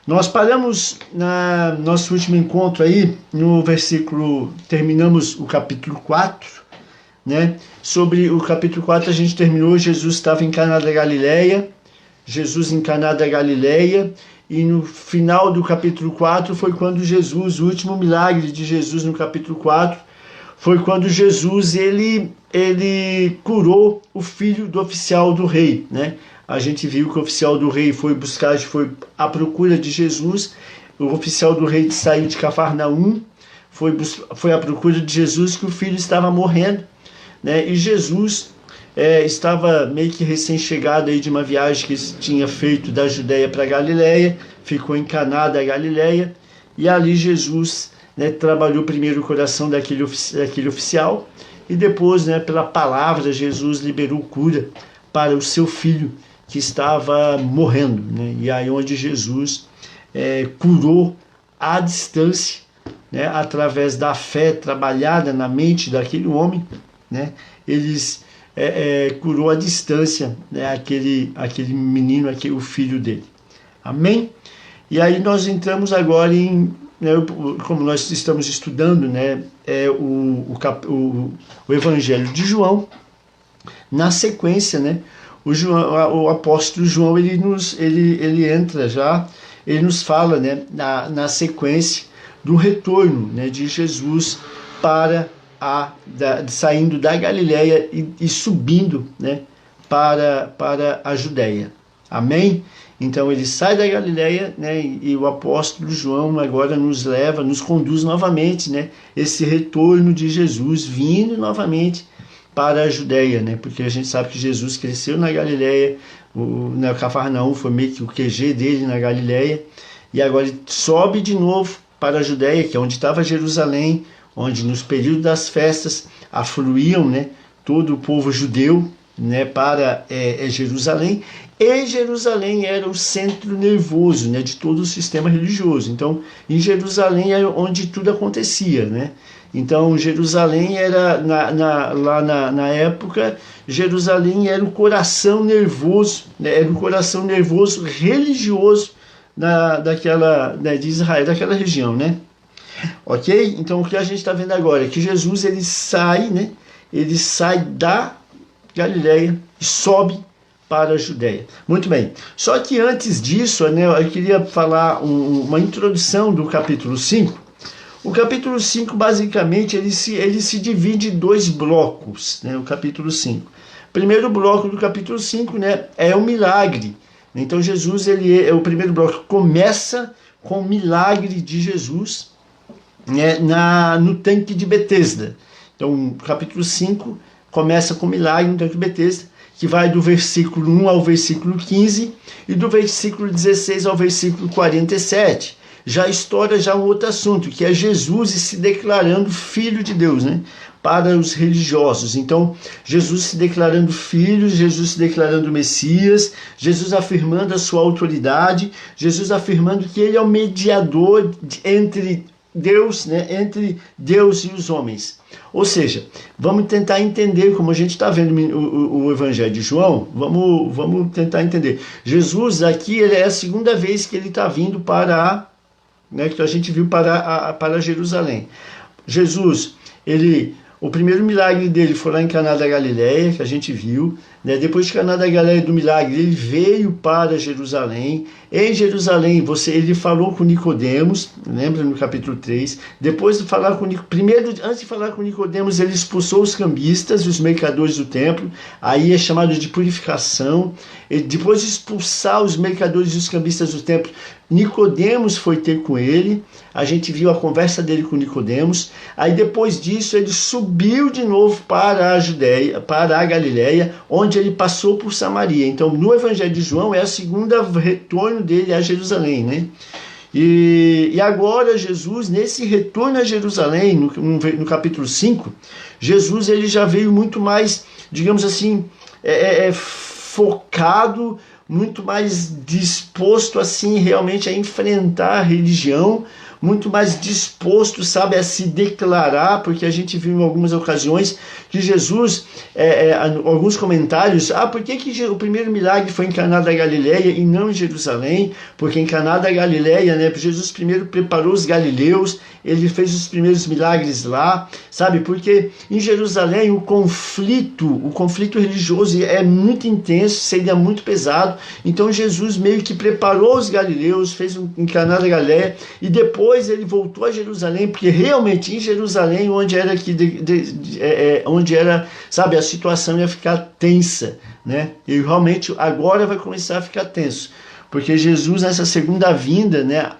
Nós paramos no nosso último encontro aí, no versículo, terminamos o capítulo 4, né? Sobre o capítulo 4 a gente terminou, Jesus estava em Caná da Galileia, e no final do capítulo 4 foi quando Jesus, o último milagre de Jesus no capítulo 4, foi quando Jesus, ele curou o filho do oficial do rei, né? A gente viu que o oficial do rei foi à procura de Jesus. O oficial do rei saiu de Cafarnaum, foi à procura de Jesus, que o filho estava morrendo, né? E Jesus estava meio que recém-chegado aí de uma viagem que tinha feito da Judéia para Galileia, ficou em Caná da Galileia, e ali Jesus, né, trabalhou primeiro o coração daquele oficial, e depois, né, pela palavra, Jesus liberou cura para o seu filho que estava morrendo, né? E aí onde Jesus curou à distância, né, através da fé trabalhada na mente daquele homem, né? Curou à distância, né, aquele menino, o filho dele. Amém? E aí nós entramos agora em, né, como nós estamos estudando, né, o Evangelho de João, na sequência, né, o apóstolo João, ele entra já, ele nos fala, né, na sequência do retorno, né, de Jesus saindo da Galileia e subindo, né, para a Judéia. Amém? Então ele sai da Galileia, né, e o apóstolo João agora nos conduz novamente, né, esse retorno de Jesus vindo novamente para a Judéia, né, porque a gente sabe que Jesus cresceu na Galileia, na Cafarnaum foi meio que o QG dele na Galileia, e agora ele sobe de novo para a Judéia, que é onde estava Jerusalém, onde nos períodos das festas afluíam, né, todo o povo judeu, né, para Jerusalém, e Jerusalém era o centro nervoso, né, de todo o sistema religioso. Então, em Jerusalém é onde tudo acontecia, né? Então, Jerusalém era, lá na época, Jerusalém era o coração nervoso, né, era o coração nervoso religioso daquela, né, de Israel, daquela região, né? Ok? Então, o que a gente está vendo agora é que Jesus, ele sai da Galileia e sobe para a Judéia. Muito bem. Só que antes disso, né, eu queria falar uma introdução do capítulo 5. O capítulo 5, basicamente, ele se divide em dois blocos, né, o capítulo 5. O primeiro bloco do capítulo 5, né, é o milagre. Então, Jesus, o primeiro bloco começa com o milagre de Jesus, né, no tanque de Betesda. Então, o capítulo 5 começa com o milagre no tanque de Betesda, que vai do versículo 1 ao versículo 15 e do versículo 16 ao versículo 47. Já estoura um outro assunto, que é Jesus se declarando filho de Deus, né, para os religiosos. Então, Jesus se declarando filho, Jesus se declarando Messias, Jesus afirmando a sua autoridade, Jesus afirmando que ele é o mediador entre Deus, né, entre Deus e os homens. Ou seja, vamos tentar entender, como a gente está vendo o Evangelho de João, vamos tentar entender. Jesus aqui, ele é a segunda vez que ele está vindo que a gente viu para Jerusalém. Jesus, o primeiro milagre dele foi lá em Caná da Galileia, que a gente viu, né? Depois de Caná da Galileia do milagre, ele veio para Jerusalém. Em Jerusalém, ele falou com Nicodemos, lembra no capítulo 3. Depois de falar antes de falar com Nicodemos, ele expulsou os cambistas, os mercadores do templo. Aí é chamado de purificação. Depois de expulsar os mercadores e os cambistas do templo, Nicodemos foi ter com ele. A gente viu a conversa dele com Nicodemos. Aí depois disso ele subiu de novo para a Judéia, para a Galileia, onde ele passou por Samaria. Então, no Evangelho de João é a segunda retorno dele a Jerusalém, né? E agora Jesus, nesse retorno a Jerusalém, no capítulo 5, Jesus, ele já veio muito mais, digamos assim, focado, muito mais disposto assim realmente a enfrentar a religião, muito mais disposto, sabe, a se declarar, porque a gente viu em algumas ocasiões que Jesus, alguns comentários, por que o primeiro milagre foi em Caná da Galileia e não em Jerusalém? Porque em Caná da Galileia, né, Jesus primeiro preparou os galileus, ele fez os primeiros milagres lá, sabe, porque em Jerusalém o conflito religioso é muito intenso, seria muito pesado, então Jesus meio que preparou os galileus, fez em Caná da Galileia, e depois ele voltou a Jerusalém, porque realmente em Jerusalém, onde era, sabe, a situação ia ficar tensa, né, e realmente agora vai começar a ficar tenso, porque Jesus nessa segunda vinda, né,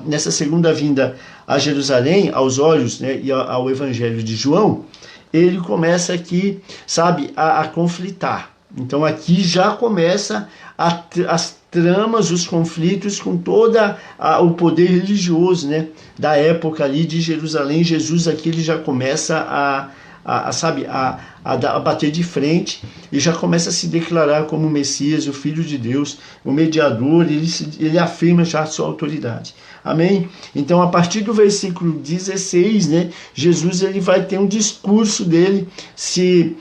nessa segunda vinda a Jerusalém, aos olhos, né, e ao Evangelho de João, ele começa aqui, sabe, a conflitar. Então aqui já começa as tramas, os conflitos com toda o poder religioso, né, da época ali de Jerusalém. Jesus aqui ele já começa a bater de frente e já começa a se declarar como o Messias, o Filho de Deus, o mediador, ele afirma já a sua autoridade. Amém? Então, a partir do versículo 16, né, Jesus ele vai ter um discurso dele se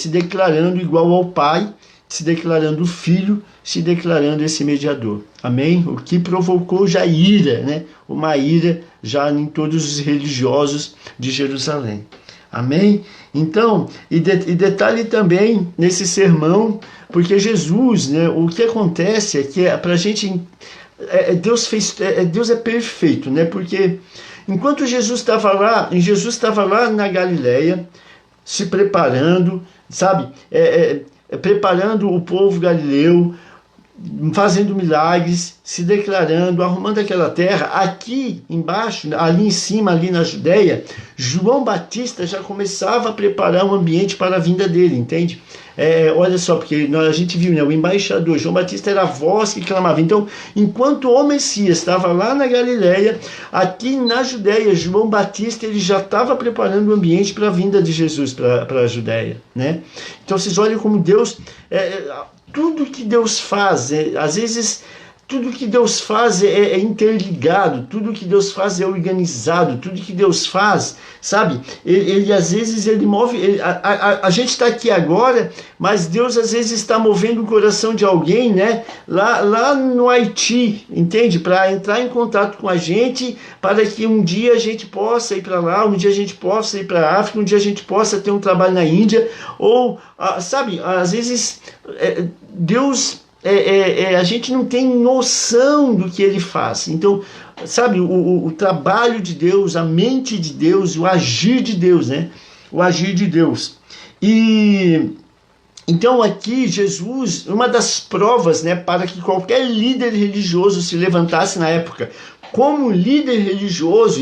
declarando igual ao Pai, se declarando Filho, se declarando esse mediador. Amém? O que provocou já ira, né? Uma ira já em todos os religiosos de Jerusalém. Amém? Então, e detalhe também nesse sermão, porque Jesus, né, o que acontece é que para a gente, Deus é perfeito, né? Porque enquanto Jesus estava lá na Galileia, se preparando, sabe, preparando o povo galileu, fazendo milagres, se declarando, arrumando aquela terra. Aqui embaixo, ali em cima, ali na Judéia, João Batista já começava a preparar um ambiente para a vinda dele, entende? Olha só, porque a gente viu, né, o embaixador, João Batista era a voz que clamava. Então, enquanto o Messias estava lá na Galileia, aqui na Judéia, João Batista ele já estava preparando o ambiente para a vinda de Jesus para a Judéia, né? Então, vocês olhem como Deus... tudo que Deus faz, às vezes tudo que Deus faz é interligado, tudo que Deus faz é organizado, tudo que Deus faz, sabe, ele às vezes ele move, a gente está aqui agora, mas Deus às vezes está movendo o coração de alguém, né, lá no Haiti, entende, para entrar em contato com a gente, para que um dia a gente possa ir para lá, um dia a gente possa ir para a África, um dia a gente possa ter um trabalho na Índia, ou, sabe, às vezes Deus... a gente não tem noção do que ele faz. Então, sabe, o trabalho de Deus, a mente de Deus, o agir de Deus, né? O agir de Deus. E então aqui Jesus, uma das provas, né, para que qualquer líder religioso se levantasse na época como líder religioso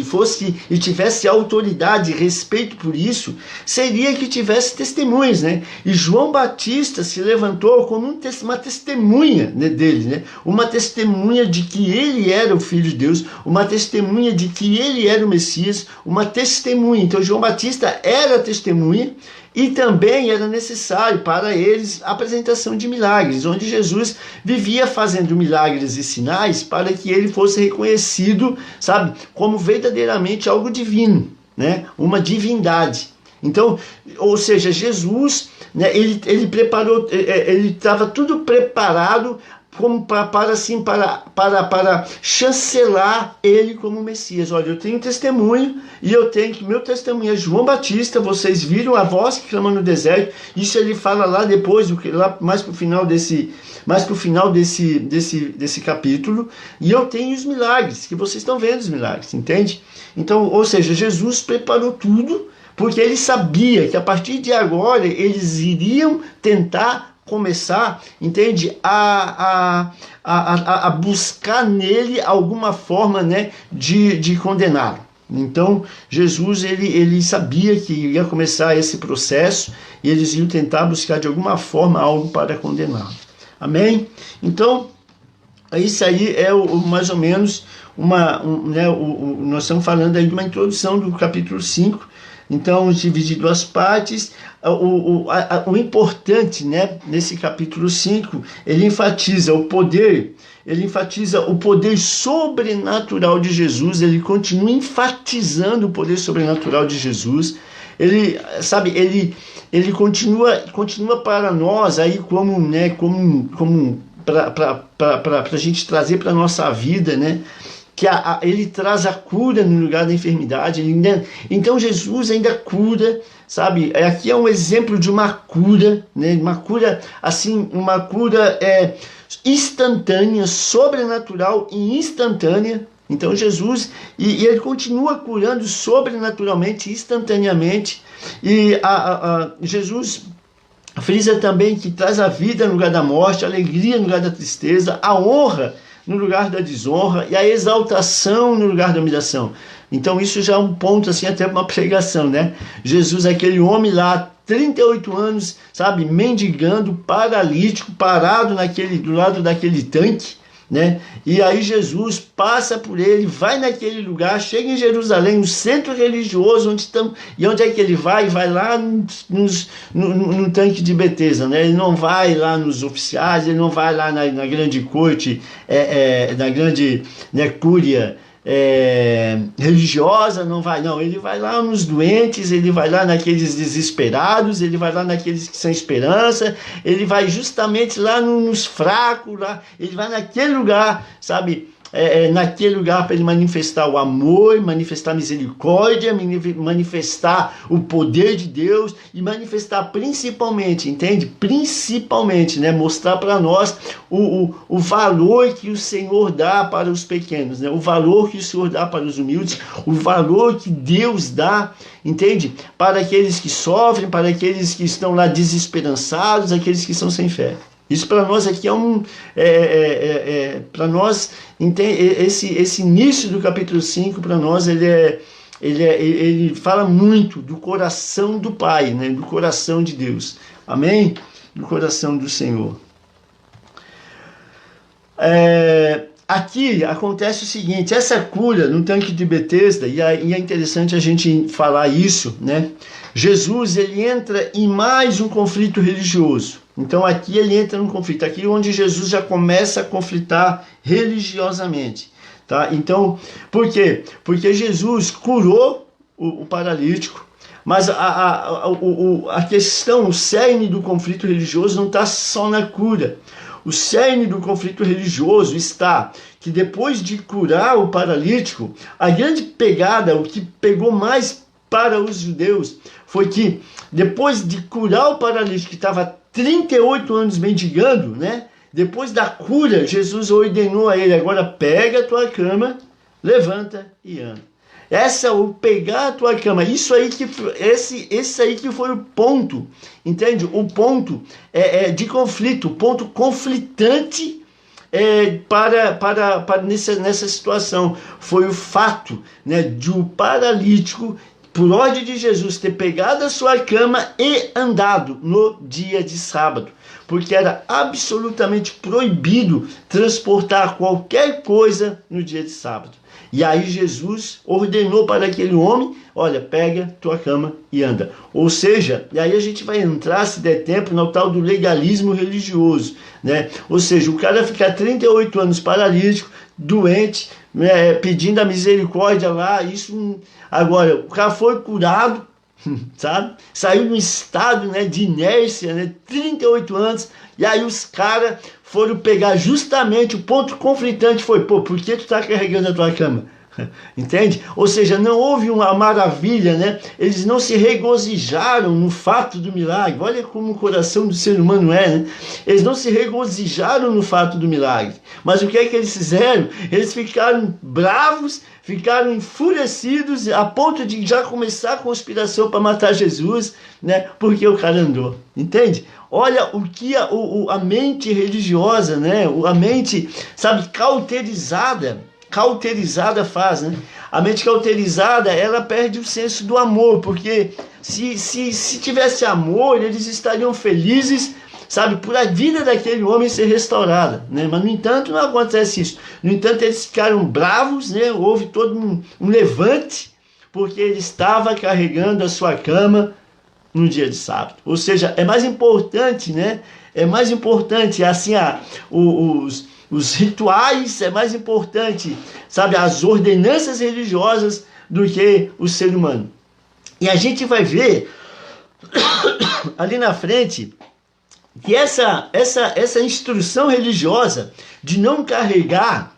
e tivesse autoridade e respeito por isso, seria que tivesse testemunhas, né? E João Batista se levantou como uma testemunha, né, dele, né? Uma testemunha de que ele era o Filho de Deus, uma testemunha de que ele era o Messias, uma testemunha. Então João Batista era testemunha. E também era necessário para eles a apresentação de milagres, onde Jesus vivia fazendo milagres e sinais para que ele fosse reconhecido, sabe, como verdadeiramente algo divino, né, uma divindade. Então, ou seja, Jesus, né, ele preparou, ele estava tudo preparado como para chancelar ele como Messias. Olha, eu tenho testemunho, e eu tenho que meu testemunho é João Batista. Vocês viram a voz que clama no deserto. Isso ele fala lá depois, lá mais para o final desse capítulo. E eu tenho os milagres, que vocês estão vendo os milagres, entende? Então, ou seja, Jesus preparou tudo, porque ele sabia que a partir de agora eles iriam tentar começar, entende, a buscar nele alguma forma, né, de condená-lo. Então Jesus ele sabia que ia começar esse processo e eles iam tentar buscar de alguma forma algo para condená-lo. Amém? Então isso aí é mais ou menos nós estamos falando aí de uma introdução do capítulo 5, Então, divide em duas partes. O importante, né, nesse capítulo 5, ele enfatiza o poder sobrenatural de Jesus. Ele continua enfatizando o poder sobrenatural de Jesus. Ele continua para nós aí como para a gente trazer para a nossa vida, né? Que ele traz a cura no lugar da enfermidade. Então Jesus ainda cura, sabe? Aqui é um exemplo de uma cura, né? Uma cura assim, uma cura instantânea, sobrenatural e instantânea. Então Jesus, e ele continua curando sobrenaturalmente, instantaneamente. E Jesus frisa também que traz a vida no lugar da morte, a alegria no lugar da tristeza, a honra no lugar da desonra e a exaltação no lugar da humilhação. Então isso já é um ponto assim até para uma pregação, né? Jesus, aquele homem lá, 38 anos, sabe, mendigando, paralítico, parado do lado daquele tanque, né? E aí Jesus passa por ele, vai naquele lugar, chega em Jerusalém, no centro religioso, onde é que ele vai? Vai lá no tanque de Betesda, né? Ele não vai lá nos oficiais, ele não vai lá na grande corte, na grande, né, cúria religiosa, não, ele vai lá nos doentes, ele vai lá naqueles desesperados, ele vai lá naqueles que sem esperança, ele vai justamente lá nos fracos, ele vai naquele lugar, sabe, naquele lugar para ele manifestar o amor, manifestar a misericórdia, manifestar o poder de Deus e manifestar principalmente, entende? Principalmente, né? Mostrar para nós o valor que o Senhor dá para os pequenos, né? O valor que o Senhor dá para os humildes, o valor que Deus dá, entende? Para aqueles que sofrem, para aqueles que estão lá desesperançados, aqueles que estão sem fé. Isso para nós aqui para nós, esse início do capítulo 5, para nós, ele fala muito do coração do Pai, né? Do coração de Deus. Amém? Do coração do Senhor. Aqui acontece o seguinte, essa cura no tanque de Betesda, e é interessante a gente falar isso, né? Jesus, ele entra em mais um conflito religioso. Então aqui ele entra num conflito, aqui onde Jesus já começa a conflitar religiosamente, tá? Então, por quê? Porque Jesus curou o paralítico, mas a questão, o cerne do conflito religioso não está só na cura. O cerne do conflito religioso está que depois de curar o paralítico, a grande pegada, o que pegou mais para os judeus, foi que depois de curar o paralítico que estava 38 anos mendigando, né? Depois da cura, Jesus ordenou a ele, agora pega a tua cama, levanta e anda. O pegar a tua cama, esse aí que foi o ponto, entende? O ponto de conflito, o ponto conflitante nessa situação. Foi o fato, né, de um paralítico, por ordem de Jesus, ter pegado a sua cama e andado no dia de sábado, porque era absolutamente proibido transportar qualquer coisa no dia de sábado. E aí Jesus ordenou para aquele homem, olha, pega tua cama e anda. Ou seja, e aí a gente vai entrar, se der tempo, no tal do legalismo religioso, né? Ou seja, o cara ficar 38 anos paralítico, doente, né, pedindo a misericórdia lá, isso... Agora, o cara foi curado, sabe? Saiu de um estado, né, de inércia, né, 38 anos, e aí os caras foram pegar justamente o ponto conflitante, foi, por que tu tá carregando a tua cama? Entende? Ou seja, não houve uma maravilha, né? Eles não se regozijaram no fato do milagre. Olha como o coração do ser humano né? Eles não se regozijaram no fato do milagre. Mas o que é que eles fizeram? Eles ficaram bravos, ficaram enfurecidos, a ponto de já começar a conspiração para matar Jesus, né? Porque o cara andou. Entende? Olha o que a mente religiosa, né? A mente, sabe, cauterizada faz, né? A mente cauterizada, ela perde o senso do amor, porque se tivesse amor, eles estariam felizes, sabe, por a vida daquele homem ser restaurada, né? Mas no entanto não acontece isso. No entanto eles ficaram bravos, né? Houve todo um levante, Porque ele estava carregando a sua cama no dia de sábado. Ou seja, é mais importante, né? É mais importante, assim, os rituais, é mais importante, sabe, as ordenanças religiosas do que o ser humano. E a gente vai ver ali na frente que essa instrução religiosa de não carregar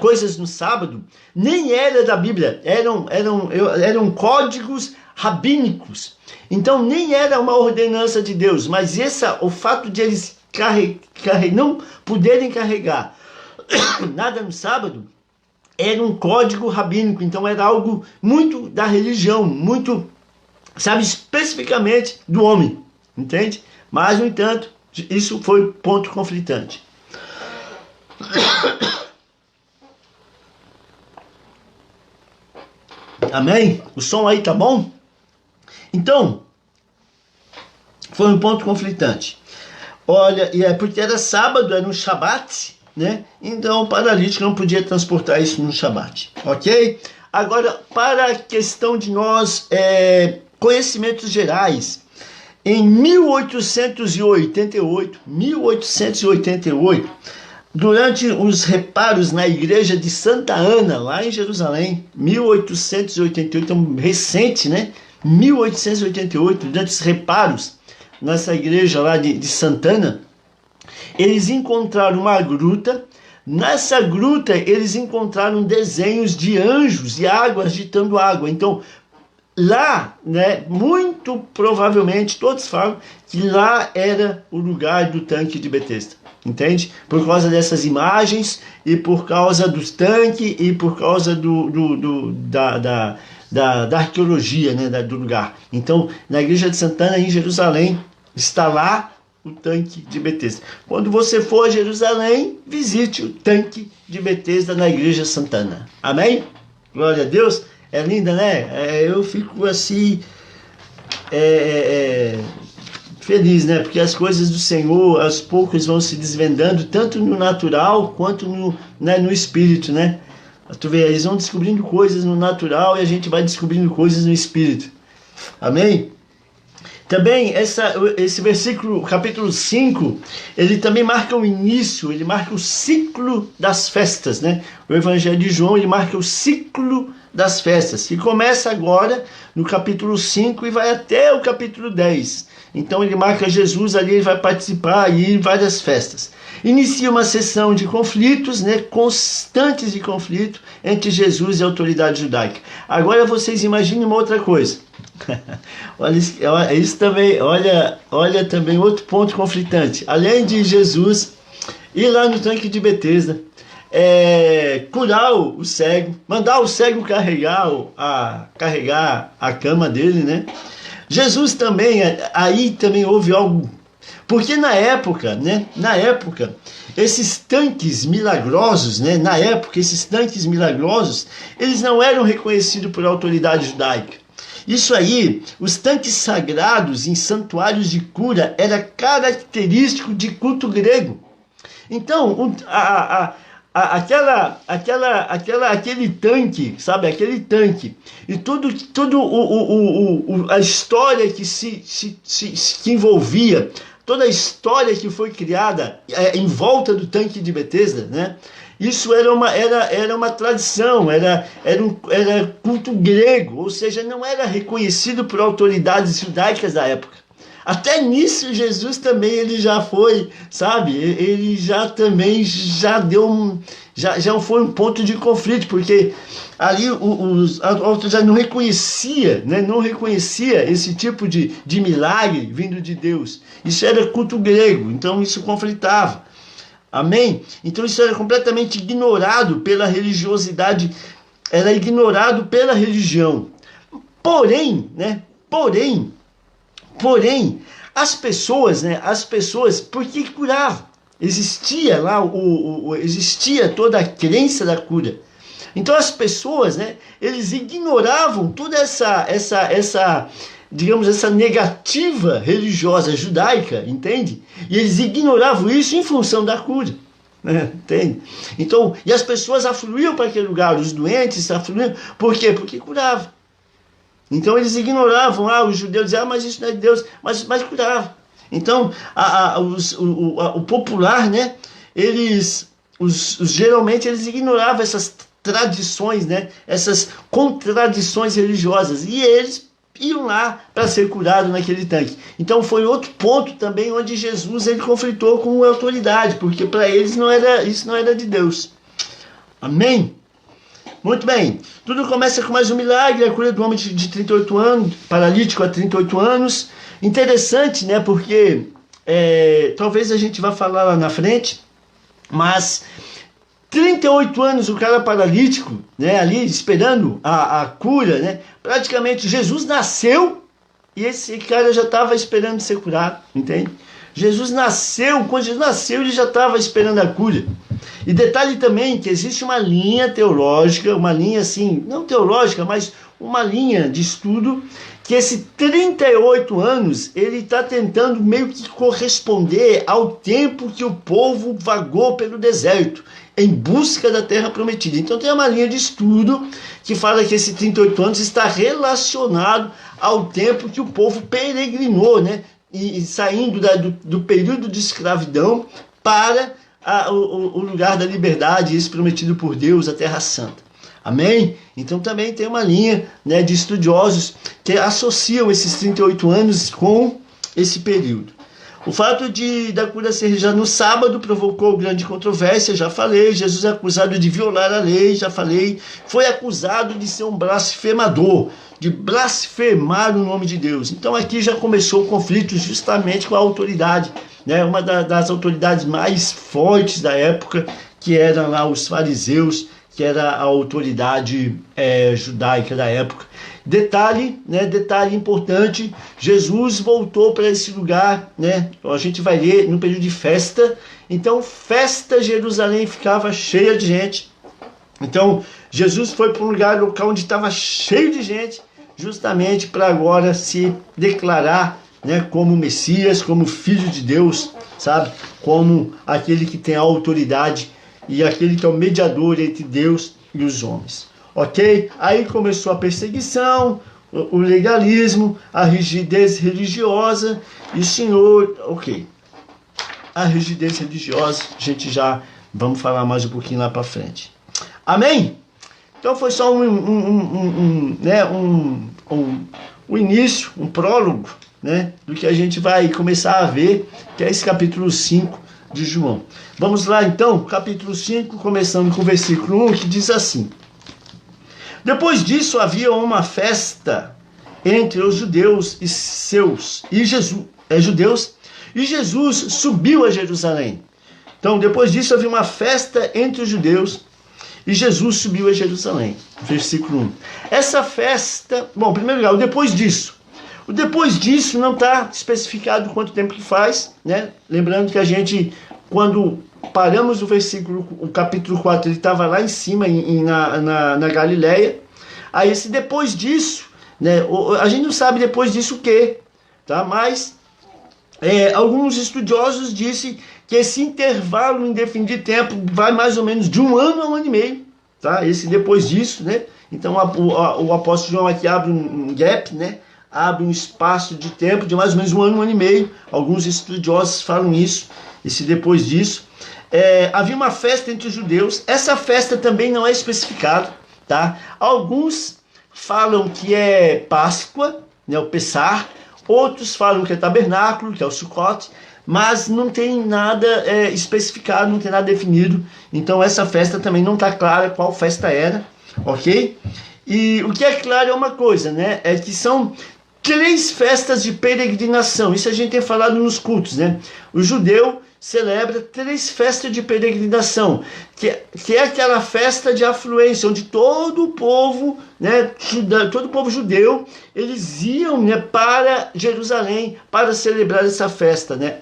coisas no sábado nem era da Bíblia, eram códigos rabínicos. Então nem era uma ordenança de Deus, mas o fato de eles não poderem carregar nada no sábado era um código rabínico. Então era algo muito da religião, muito, sabe, especificamente do homem, entende? Mas, no entanto, isso foi ponto conflitante. Amém? O som aí tá bom? Então, foi um ponto conflitante. Olha, e é porque era sábado, era um shabat, né? Então o paralítico não podia transportar isso no shabat, ok? Agora, para a questão de nós, conhecimentos gerais, em 1888, durante os reparos na igreja de Santa Ana, lá em Jerusalém, 1888, então recente, né? 1888, durante os reparos nessa igreja lá de Santana, eles encontraram uma gruta. Nessa gruta eles encontraram desenhos de anjos e água agitando água. Então lá, né, muito provavelmente todos falam que lá era o lugar do tanque de Betesda, entende? Por causa dessas imagens e por causa dos tanques e por causa da arqueologia, né, do lugar. Então, na igreja de Santana, em Jerusalém, está lá o tanque de Betesda. Quando você for a Jerusalém, visite o tanque de Betesda na igreja Santana. Amém? Glória a Deus. É linda, né? Eu fico assim feliz, né? Porque as coisas do Senhor, aos poucos, vão se desvendando, tanto no natural quanto no espírito, né? Tu vê, eles vão descobrindo coisas no natural e a gente vai descobrindo coisas no espírito. Amém? Também esse versículo, capítulo 5, ele também marca o início, ele marca o ciclo das festas, né? O Evangelho de João, ele marca o ciclo das festas, que começa agora no capítulo 5 e vai até o capítulo 10. Então ele marca Jesus ali, ele vai participar aí em várias festas. Inicia uma sessão de conflitos, né, constantes de conflito entre Jesus e a autoridade judaica. Agora vocês imaginem uma outra coisa. Olha isso também, olha também outro ponto conflitante. Além de Jesus ir lá no tanque de Betesda, curar o cego, mandar o cego carregar a cama dele, né? Jesus também, aí também houve algo, porque na época, esses tanques milagrosos, né? Eles não eram reconhecidos por autoridade judaica. Isso aí, os tanques sagrados em santuários de cura era característico de culto grego. Então, aquele tanque, sabe, aquele tanque, e tudo a história que que envolvia, toda a história que foi criada em volta do tanque de Betesda, né? Isso era uma tradição, era culto grego, ou seja, não era reconhecido por autoridades judaicas da época. Até nisso Jesus também ele já foi, sabe? Ele já deu já foi um ponto de conflito, porque ali a autoridade não reconhecia, né? Não reconhecia esse tipo de milagre vindo de Deus. Isso era culto grego, então isso conflitava. Amém? Então isso era completamente ignorado pela religiosidade, era ignorado pela religião. Porém, as pessoas, por que curavam? Existia lá, existia toda a crença da cura. Então as pessoas, né, eles ignoravam toda essa digamos, essa negativa religiosa judaica, entende? E eles ignoravam isso em função da cura. né? Entende? Então, e as pessoas afluíam para aquele lugar, os doentes afluíam, por quê? Porque curava. Então eles ignoravam, os judeus diziam, mas isso não é de Deus, mas curava. Então, o popular, né, geralmente eles ignoravam essas tradições, né, essas contradições religiosas, e eles iam lá para ser curado naquele tanque. Então foi outro ponto também onde Jesus ele conflitou com a autoridade, porque para eles isso não era de Deus. Amém? Muito bem, tudo começa com mais um milagre, a cura do homem de 38 anos, paralítico há 38 anos. Interessante, né, porque talvez a gente vá falar lá na frente, mas 38 anos o cara paralítico, né, ali esperando a cura, né, praticamente Jesus nasceu e esse cara já estava esperando ser curado, entende? Jesus nasceu, quando Jesus nasceu ele já estava esperando a cura. E detalhe também que existe uma linha teológica, uma linha assim, não teológica, mas uma linha de estudo, que esse 38 anos, ele está tentando meio que corresponder ao tempo que o povo vagou pelo deserto, em busca da terra prometida. Então tem uma linha de estudo que fala que esse 38 anos está relacionado ao tempo que o povo peregrinou, né? E saindo do período de escravidão para o lugar da liberdade, isso prometido por Deus, a Terra Santa. Amém? Então também tem uma linha, né, de estudiosos que associam esses 38 anos com esse período. O fato da cura ser já no sábado provocou grande controvérsia, já falei. Jesus é acusado de violar a lei, já falei. Foi acusado de ser um blasfemador, de blasfemar o nome de Deus. Então aqui já começou o conflito justamente com a autoridade, né? Uma das autoridades mais fortes da época, que eram lá os fariseus, que era a autoridade judaica da época. Detalhe, né, detalhe importante, Jesus voltou para esse lugar, né? A gente vai ler no período de festa. Então, festa, Jerusalém ficava cheia de gente. Então, Jesus foi para um local onde estava cheio de gente, justamente para agora se declarar, né, como Messias, como Filho de Deus, sabe? Como aquele que tem a autoridade e aquele que é o mediador entre Deus e os homens. Ok? Aí começou a perseguição, o legalismo, a rigidez religiosa e o Senhor... Ok. A rigidez religiosa, a gente já vamos falar mais um pouquinho lá para frente. Amém? Então foi só um início, um prólogo, né, do que a gente vai começar a ver, que é esse capítulo 5 de João. Vamos lá então, capítulo 5, começando com o versículo 1, que diz assim: Depois disso havia uma festa entre os judeus e Jesus subiu a Jerusalém. Então, depois disso havia uma festa entre os judeus e Jesus subiu a Jerusalém. Versículo 1. Essa festa, bom, em primeiro lugar, o depois disso. O depois disso não está especificado quanto tempo que faz, né? Lembrando que a gente, quando paramos o capítulo 4, ele estava lá em cima, na Galileia. Aí esse depois disso, né? A gente não sabe depois disso o que, tá? Mas alguns estudiosos dizem que esse intervalo indefinido de tempo vai mais ou menos de 1 ano a 1 ano e meio, tá? Esse depois disso, né? Então o apóstolo João aqui abre um gap, né? Abre um espaço de tempo de mais ou menos 1 ano, 1 ano e meio. Alguns estudiosos falam isso, esse depois disso. Havia uma festa entre os judeus. Essa festa também não é especificada, tá? Alguns falam que é Páscoa, né, o Pessar. Outros falam que é Tabernáculo, que é o Sukkot. Mas não tem nada especificado, não tem nada definido. Então essa festa também não está clara qual festa era, ok? E o que é claro é uma coisa, né? É que são 3 festas de peregrinação. Isso a gente tem falado nos cultos, né? O judeu celebra 3 festas de peregrinação, que é aquela festa de afluência, onde todo o povo, né, todo o povo judeu, eles iam, né, para Jerusalém para celebrar essa festa, né?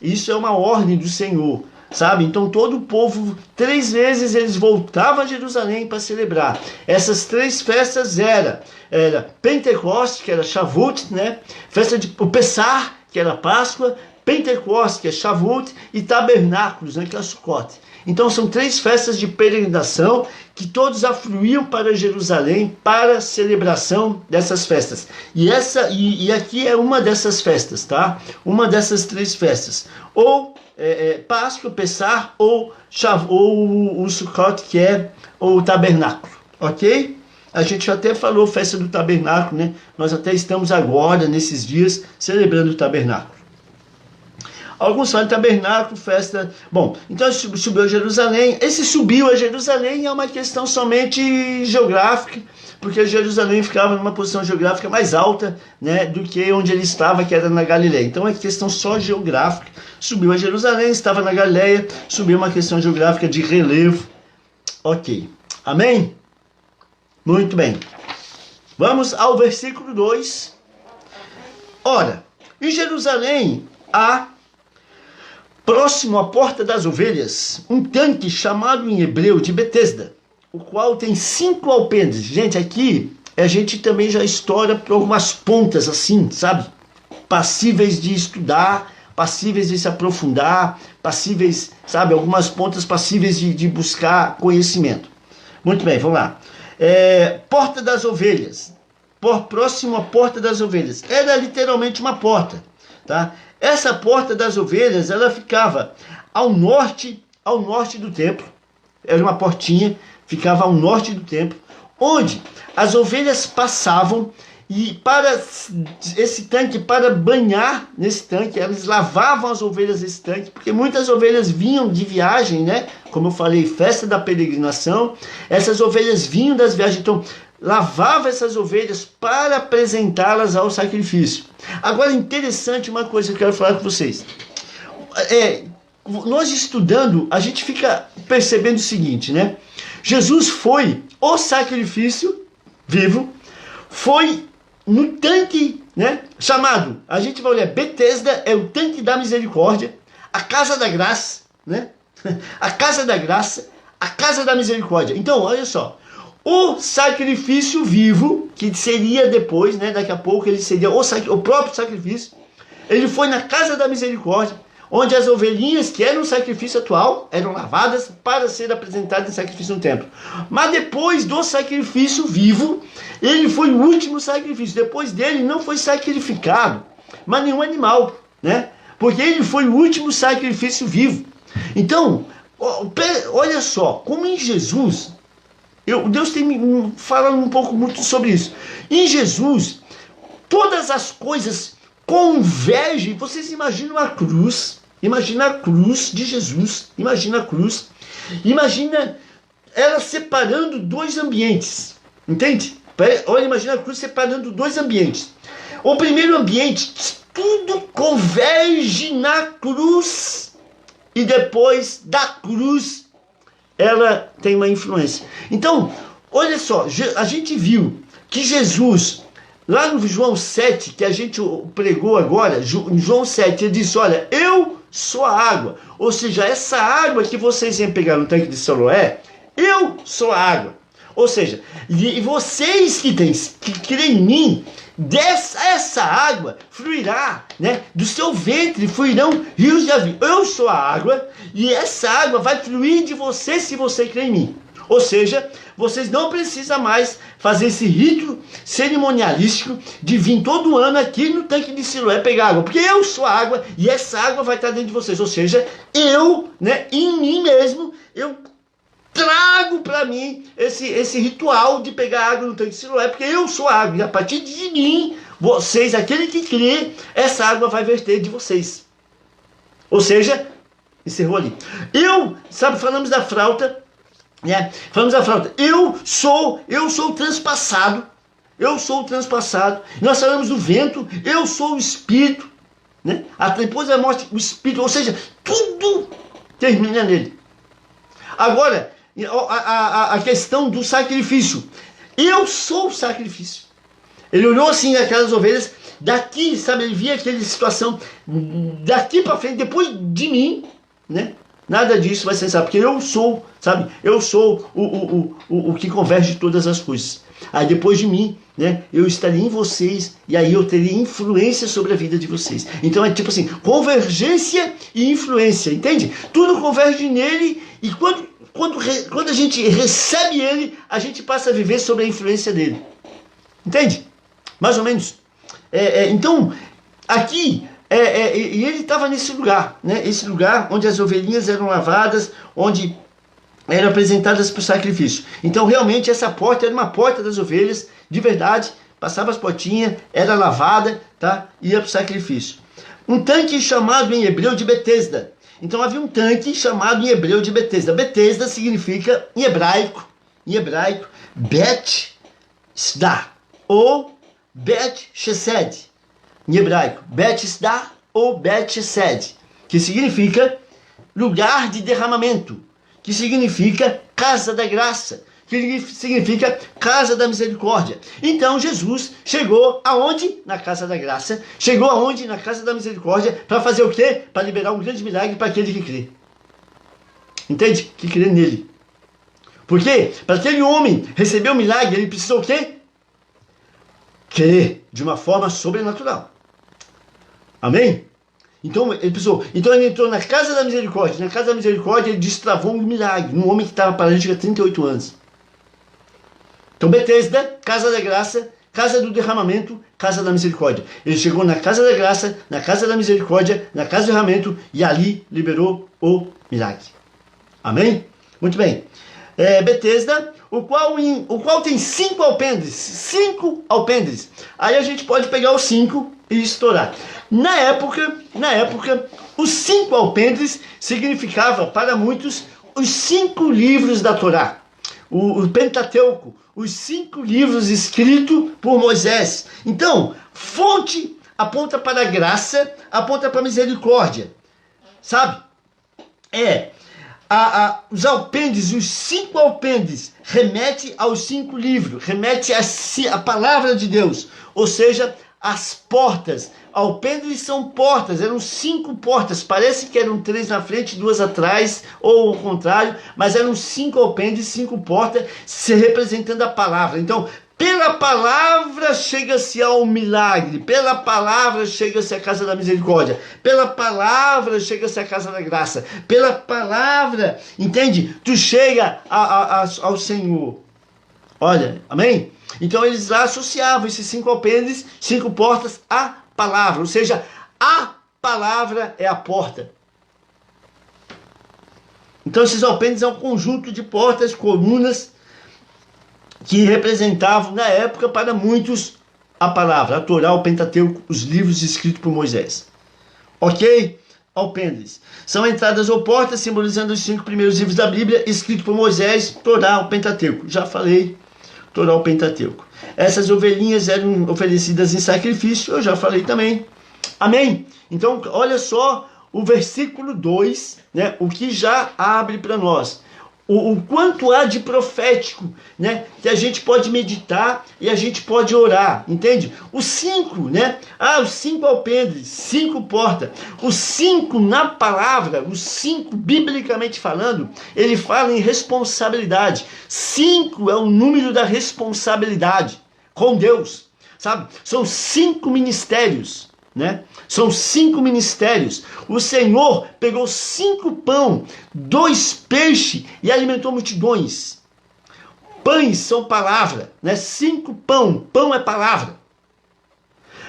Isso é uma ordem do Senhor, sabe? Então todo o povo, 3 vezes eles voltavam a Jerusalém para celebrar. Essas 3 festas era Pentecostes, que era Shavuot, né? O Pessar, que era Páscoa, Pentecostes, que é Shavuot, e Tabernáculos, né, que é Sukkot. Então são 3 festas de peregrinação que todos afluíam para Jerusalém para a celebração dessas festas. E aqui é uma dessas festas, tá? Uma dessas 3 festas. Ou Páscoa, Pessah, ou o Sukkot, que é o tabernáculo, ok? A gente até falou festa do tabernáculo, né? Nós até estamos agora, nesses dias, celebrando o tabernáculo. Alguns falam tabernáculo, festa... Bom, então subiu a Jerusalém. Esse subiu a Jerusalém é uma questão somente geográfica, porque Jerusalém ficava numa posição geográfica mais alta, né, do que onde ele estava, que era na Galileia. Então é questão só geográfica. Subiu a Jerusalém, estava na Galileia, subiu uma questão geográfica de relevo. Ok. Amém? Muito bem. Vamos ao versículo 2. Ora, em Jerusalém há, próximo à Porta das Ovelhas, um tanque chamado em hebreu de Betesda, o qual tem 5 alpendres. Gente, aqui a gente também já estoura por algumas pontas assim, sabe? Passíveis de estudar, passíveis de se aprofundar, passíveis, sabe? Algumas pontas passíveis de buscar conhecimento. Muito bem, vamos lá. Porta das Ovelhas, próximo à Porta das Ovelhas. Era literalmente uma porta, tá? Essa Porta das Ovelhas, ela ficava ao norte do templo. Era uma portinha, ficava ao norte do templo, onde as ovelhas passavam, e para esse tanque, para banhar nesse tanque, eles lavavam as ovelhas nesse tanque, porque muitas ovelhas vinham de viagem, né? Como eu falei, festa da peregrinação, essas ovelhas vinham das viagens, então lavava essas ovelhas para apresentá-las ao sacrifício. Agora, interessante uma coisa que eu quero falar com vocês. Nós estudando, a gente fica percebendo o seguinte, né? Jesus foi o sacrifício vivo, foi no tanque, né, chamado, a gente vai olhar, Betesda é o tanque da misericórdia, a casa da graça, né? A casa da graça, a casa da misericórdia. Então, olha só, o sacrifício vivo, que seria depois, né, daqui a pouco ele seria o próprio sacrifício, ele foi na casa da misericórdia, onde as ovelhinhas, que eram o sacrifício atual, eram lavadas para ser apresentadas em sacrifício no templo. Mas depois do sacrifício vivo, ele foi o último sacrifício. Depois dele não foi sacrificado, mas nenhum animal, né? Porque ele foi o último sacrifício vivo. Então, olha só, como em Jesus, Deus tem me falado um pouco muito sobre isso. Em Jesus, todas as coisas convergem. Vocês imaginam a cruz, imagina a cruz de Jesus, imagina a cruz, imagina ela separando 2 ambientes, entende? Olha, imagina a cruz separando 2 ambientes. O primeiro ambiente, tudo converge na cruz, e depois da cruz ela tem uma influência. Então, olha só, a gente viu que Jesus, lá no João 7, que a gente pregou agora, em João 7, ele disse, olha, eu sou a água. Ou seja, essa água que vocês iam pegar no tanque de Siloé, eu sou a água. Ou seja, e vocês que creem em mim, essa água fluirá, né? Do seu ventre fluirão rios de água. Eu sou a água, e essa água vai fluir de você se você crê em mim. Ou seja, vocês não precisam mais fazer esse rito cerimonialístico de vir todo ano aqui no tanque de Siloé pegar água. Porque eu sou a água e essa água vai estar dentro de vocês. Ou seja, eu, né, em mim mesmo, eu trago para mim esse ritual de pegar água no tanque de Siloé. Porque eu sou a água e a partir de mim, vocês, aquele que crê, essa água vai verter de vocês. Ou seja, encerrou ali. Falamos da flauta. Falamos da flauta. Eu sou o transpassado. Eu sou o transpassado. Nós falamos do vento. Eu sou o espírito, né? Depois da morte, o espírito. Ou seja, tudo termina nele. Agora, a questão do sacrifício. Eu sou o sacrifício. Ele olhou assim aquelas ovelhas. Daqui, sabe, ele via aquela situação. Daqui para frente, depois de mim, né? Nada disso vai cessar, porque eu sou, sabe? Eu sou o que converge todas as coisas. Aí depois de mim, né? Eu estarei em vocês e aí eu terei influência sobre a vida de vocês. Então é tipo assim, convergência e influência, entende? Tudo converge nele E quando a gente recebe ele, a gente passa a viver sob a influência dele. Entende? Mais ou menos. Então, aqui, e ele estava nesse lugar, né? Esse lugar onde as ovelhinhas eram lavadas, onde eram apresentadas para o sacrifício. Então, realmente, essa porta era uma porta das ovelhas, de verdade, passava as portinhas, era lavada, tá? Ia para o sacrifício. Um tanque chamado em hebreu de Betesda. Então, havia um tanque chamado em hebreu de Betesda. Betesda significa, em hebraico, Bet-Sda, ou Bet-Shesed. Em hebraico, Bet-Sda ou Bet-Shesed, que significa lugar de derramamento, que significa casa da graça, que significa casa da misericórdia. Então Jesus chegou aonde? Na casa da graça. Chegou aonde? Na casa da misericórdia. Para fazer o quê? Para liberar um grande milagre para aquele que crê. Entende? Que crê nele. Por quê? Para aquele homem receber o milagre, ele precisou o quê? Crer de uma forma sobrenatural. Amém? Então ele precisou. Então ele entrou na casa da misericórdia. Na casa da misericórdia ele destravou um milagre. Um homem que estava paralítico há 38 anos. Então Betesda, casa da graça, casa do derramamento, casa da misericórdia. Ele chegou na casa da graça, na casa da misericórdia, na casa do derramamento e ali liberou o milagre. Amém? Muito bem. Betesda, o qual tem 5 alpendres. 5 alpendres. Aí a gente pode pegar os 5 e estourar. Na época, os 5 alpendres significava para muitos os 5 livros da Torá. O Pentateuco, os 5 livros escritos por Moisés. Então, fonte aponta para a graça, aponta para a misericórdia. Sabe? Os alpendres, os 5 alpendres, remete aos 5 livros, remete à palavra de Deus. Ou seja, as portas. Alpendres são portas, eram 5 portas, parece que eram 3 na frente, 2 atrás, ou ao contrário, mas eram 5 alpendres, 5 portas, se representando a palavra. Então, pela palavra chega-se ao milagre, pela palavra chega-se à casa da misericórdia, pela palavra chega-se à casa da graça, pela palavra, entende? Tu chega ao Senhor. Olha, amém? Então eles lá associavam esses 5 alpendres, 5 portas, à palavra, ou seja, a palavra é a porta. Então esses alpendres é um conjunto de portas, colunas, que representavam na época para muitos a palavra, a Torá, o Pentateuco, os livros escritos por Moisés. Ok? Alpendres. São entradas ou portas simbolizando os 5 primeiros livros da Bíblia escritos por Moisés, Torá, o Pentateuco. Já falei, Torá, o Pentateuco. Essas ovelhinhas eram oferecidas em sacrifício, eu já falei também. Amém? Então, olha só o versículo 2, né, o que já abre para nós. O quanto há de profético, né, que a gente pode meditar e a gente pode orar, entende? Os 5, né? Os 5 alpendres, 5 portas. Os 5 na palavra, os 5 biblicamente falando, ele fala em responsabilidade. 5 é o número da responsabilidade com Deus, sabe? São 5 ministérios. Né? São 5 ministérios. O Senhor pegou 5 pão, 2 peixes e alimentou multidões. Pães são palavra, né? 5 pão, pão é palavra.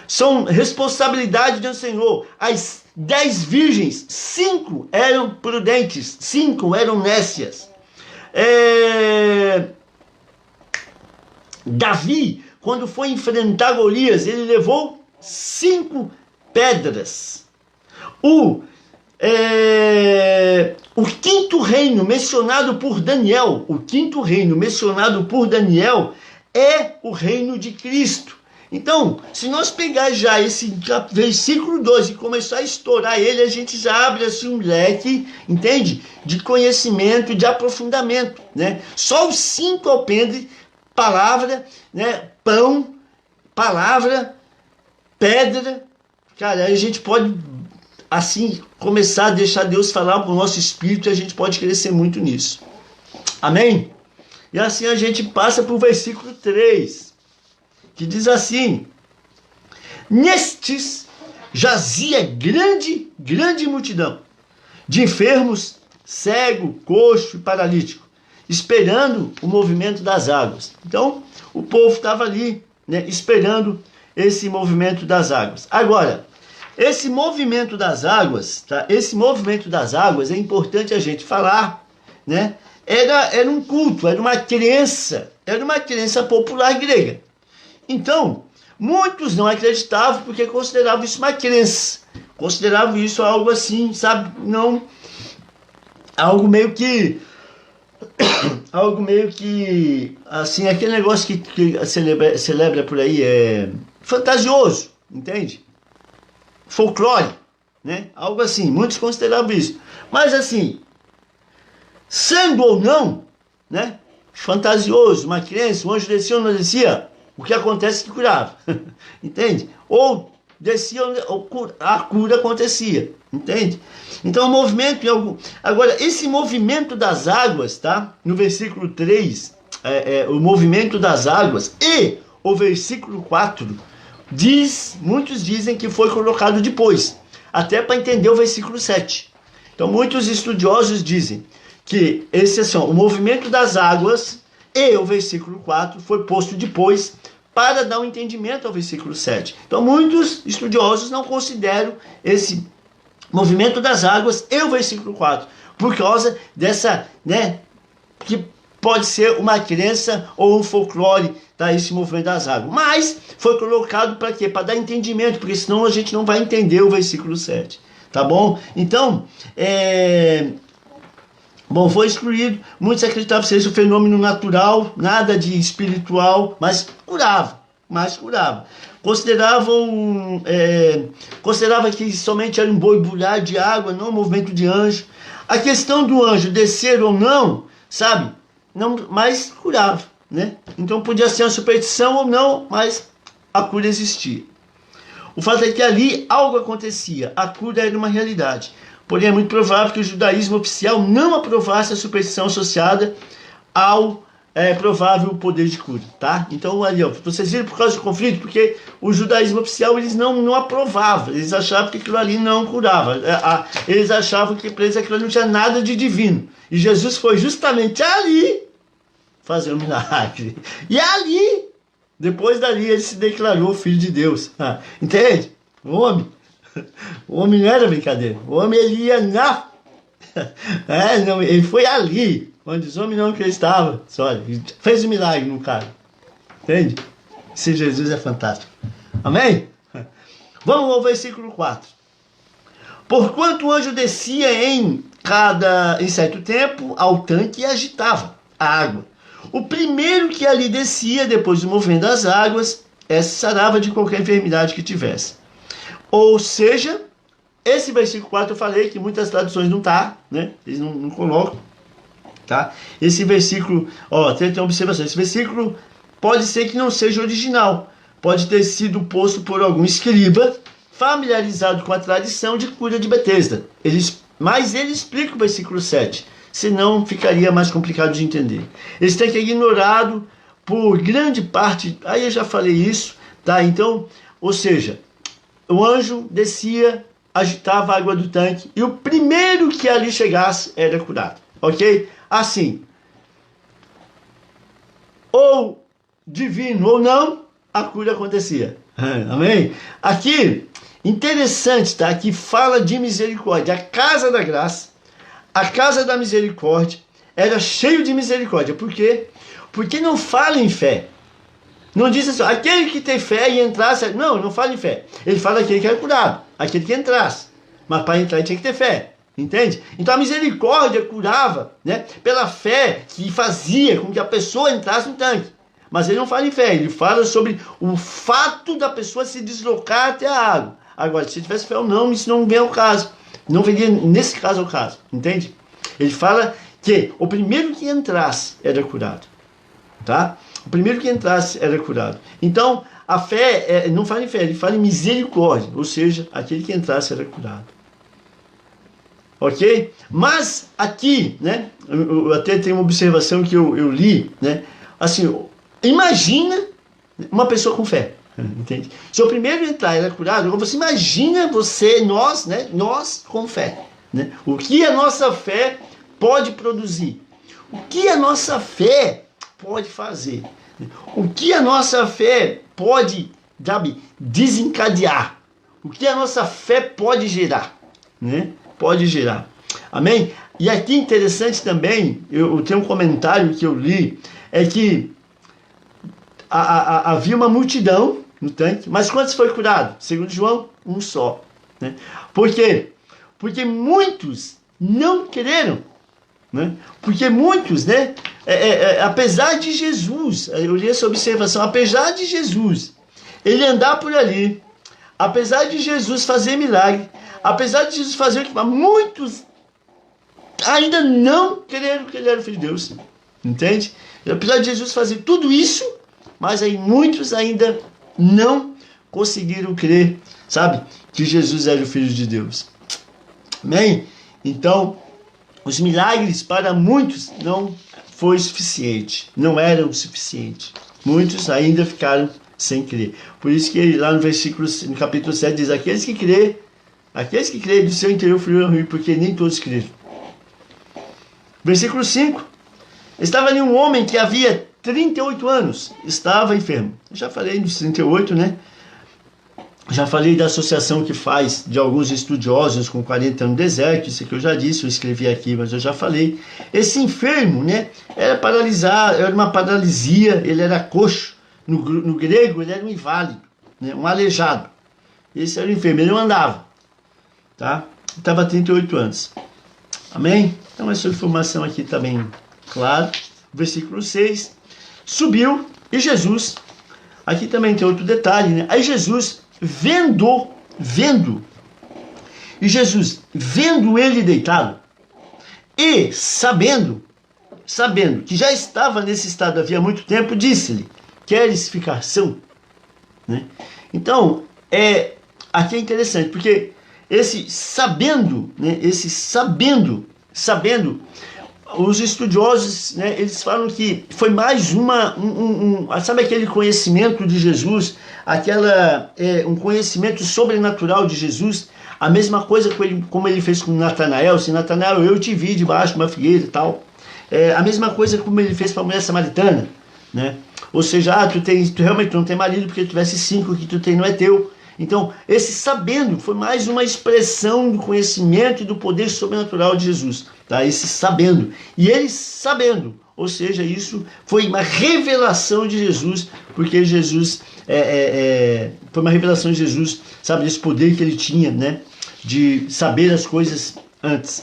São responsabilidade do Senhor. As 10 virgens, 5 eram prudentes, 5 eram nécias. Davi, quando foi enfrentar Golias, ele levou 5 pedras. O 5º reino mencionado por Daniel, é o reino de Cristo. Então, se nós pegar já esse versículo 2 e começar a estourar ele, a gente já abre assim um leque, entende? De conhecimento, de aprofundamento, né? Só os 5 alpendres, palavra, né? Pão, palavra, pedra. Cara, aí a gente pode, assim, começar a deixar Deus falar para o nosso espírito e a gente pode crescer muito nisso. Amém? E assim a gente passa para o versículo 3, que diz assim: nestes jazia grande multidão de enfermos, cego, coxo e paralítico, esperando o movimento das águas. Então, o povo estava ali, né, esperando esse movimento das águas. Agora, esse movimento das águas, tá? Esse movimento das águas é importante a gente falar, né? Era um culto, era uma crença popular grega. Então, muitos não acreditavam porque consideravam isso uma crença, consideravam isso algo assim, sabe? Não, algo meio que, assim, aquele negócio que celebra por aí é fantasioso, entende? Folclore, né? Algo assim, muitos consideravam isso. Mas assim, sendo ou não, né? Fantasioso, uma crença, um anjo descia ou não descia, o que acontece é que curava, entende? Ou descia, ou a cura acontecia, entende? Então o movimento, agora esse movimento das águas, tá? No versículo 3, o movimento das águas e o versículo 4, muitos dizem que foi colocado depois, até para entender o versículo 7. Então muitos estudiosos dizem que esse, assim, o movimento das águas e o versículo 4 foi posto depois para dar um entendimento ao versículo 7. Então muitos estudiosos não consideram esse movimento das águas e o versículo 4, por causa dessa, né, que pode ser uma crença ou um folclore, tá, esse movimento das águas. Mas foi colocado para quê? Para dar entendimento, porque senão a gente não vai entender o versículo 7. Tá bom? Então, bom, foi excluído. Muitos acreditavam ser esse um fenômeno natural, nada de espiritual, mas curava. Considerava que somente era um borbulhar de água, não um movimento de anjo. A questão do anjo descer ou não, sabe? Não, mas curava, né? Então podia ser uma superstição ou não, mas a cura existia. O fato é que ali algo acontecia, a cura era uma realidade. Porém, é muito provável que o judaísmo oficial não aprovasse a superstição associada ao provável poder de cura, tá? Então, ali, ó, vocês viram por causa do conflito, porque o judaísmo oficial eles não aprovavam, eles achavam que aquilo ali não curava, eles achavam que preso aquilo ali não tinha nada de divino. E Jesus foi justamente ali fazer um milagre. E ali, depois dali, ele se declarou filho de Deus. Entende? O homem não era brincadeira. O homem, ele ia ele foi ali, onde os homens não acreditavam. Olha, fez um milagre no cara. Entende? Esse Jesus é fantástico. Amém? Vamos ao versículo 4. Porquanto o anjo descia em certo tempo ao tanque e agitava a água. O primeiro que ali descia, depois do movimento das águas, se sarava de qualquer enfermidade que tivesse. Ou seja, esse versículo 4 eu falei que muitas traduções não tá, né? Eles não colocam, tá? Esse versículo, ó, tem uma observação. Esse versículo pode ser que não seja original. Pode ter sido posto por algum escriba familiarizado com a tradição de cura de Betesda. Mas ele explica o versículo 7. Senão ficaria mais complicado de entender. Esse tanque é ignorado por grande parte. Aí eu já falei isso, tá? Então, ou seja, o anjo descia, agitava a água do tanque e o primeiro que ali chegasse era curado, ok? Assim, ou divino ou não, a cura acontecia. Amém? Aqui, interessante, tá? Aqui fala de misericórdia. A casa da graça, a casa da misericórdia era cheio de misericórdia. Por quê? Porque não fala em fé. Não diz assim, aquele que tem fé e entrasse. Não fala em fé. Ele fala aquele que era curado, aquele que entrasse. Mas para entrar ele tinha que ter fé. Entende? Então a misericórdia curava, né, pela fé que fazia com que a pessoa entrasse no tanque. Mas ele não fala em fé, ele fala sobre o fato da pessoa se deslocar até a água. Agora, se tivesse fé ou não, isso não vem ao caso. Não veria nesse caso ao caso. Entende? Ele fala que o primeiro que entrasse era curado. Tá? O primeiro que entrasse era curado. Então, a fé, não fala em fé, ele fala em misericórdia. Ou seja, aquele que entrasse era curado. Ok? Mas aqui, né? Eu até tem uma observação que eu li, né? Assim, imagina uma pessoa com fé. Entende? Se o primeiro entrar era curado, agora você imagina nós, né? Nós com fé. Né? O que a nossa fé pode produzir? O que a nossa fé pode fazer? O que a nossa fé pode, sabe, desencadear? O que a nossa fé pode gerar? Né? Pode gerar. Amém? E aqui interessante também, eu tenho um comentário que eu li, é que havia uma multidão no tanque, mas quantos foi curado? Segundo João, um só. Né? Por quê? Porque muitos não creram. Né? Porque muitos, né, apesar de Jesus, eu li essa observação, apesar de Jesus, ele andar por ali, apesar de Jesus fazer milagre, apesar de Jesus fazer o que muitos ainda não creram que ele era o Filho de Deus. Entende? Apesar de Jesus fazer tudo isso, mas aí muitos ainda não conseguiram crer, sabe, que Jesus era o Filho de Deus. Amém? Então, os milagres para muitos não foi suficiente, não eram suficientes. Muitos ainda ficaram sem crer. Por isso que lá no capítulo 7 diz, aqueles que crêem do seu interior fluirão rio, porque nem todos creram. Versículo 5. Estava ali um homem que havia 38 anos, estava enfermo. Eu já falei dos 38, né? Já falei da associação que faz de alguns estudiosos com 40 anos no deserto, isso que eu já disse, eu escrevi aqui, mas eu já falei. Esse enfermo, né, era paralisado, era uma paralisia, ele era coxo. No grego, ele era um inválido, né, um aleijado. Esse era o enfermo, ele não andava. Tá? Estava 38 anos. Amém? Então essa informação aqui está bem clara. Versículo 6. Subiu e Jesus, aqui também tem outro detalhe, né? Aí Jesus, vendo ele deitado e sabendo que já estava nesse estado havia muito tempo, disse-lhe, queres ficar são? Né? Então, aqui é interessante, porque esse sabendo, os estudiosos, né, eles falam que foi mais sabe aquele conhecimento de Jesus, um conhecimento sobrenatural de Jesus, a mesma coisa como ele fez com Natanael. Se Natanael, eu te vi debaixo de uma figueira e tal, a mesma coisa como ele fez para a mulher samaritana, né? Ou seja, tu realmente não tem marido, porque tu tivesse 5 que tu tem não é teu. Então, esse sabendo foi mais uma expressão do conhecimento e do poder sobrenatural de Jesus. Tá? Esse sabendo. E ele sabendo. Ou seja, isso foi uma revelação de Jesus, porque Jesus foi uma revelação de Jesus, sabe, desse poder que ele tinha, né, de saber as coisas antes.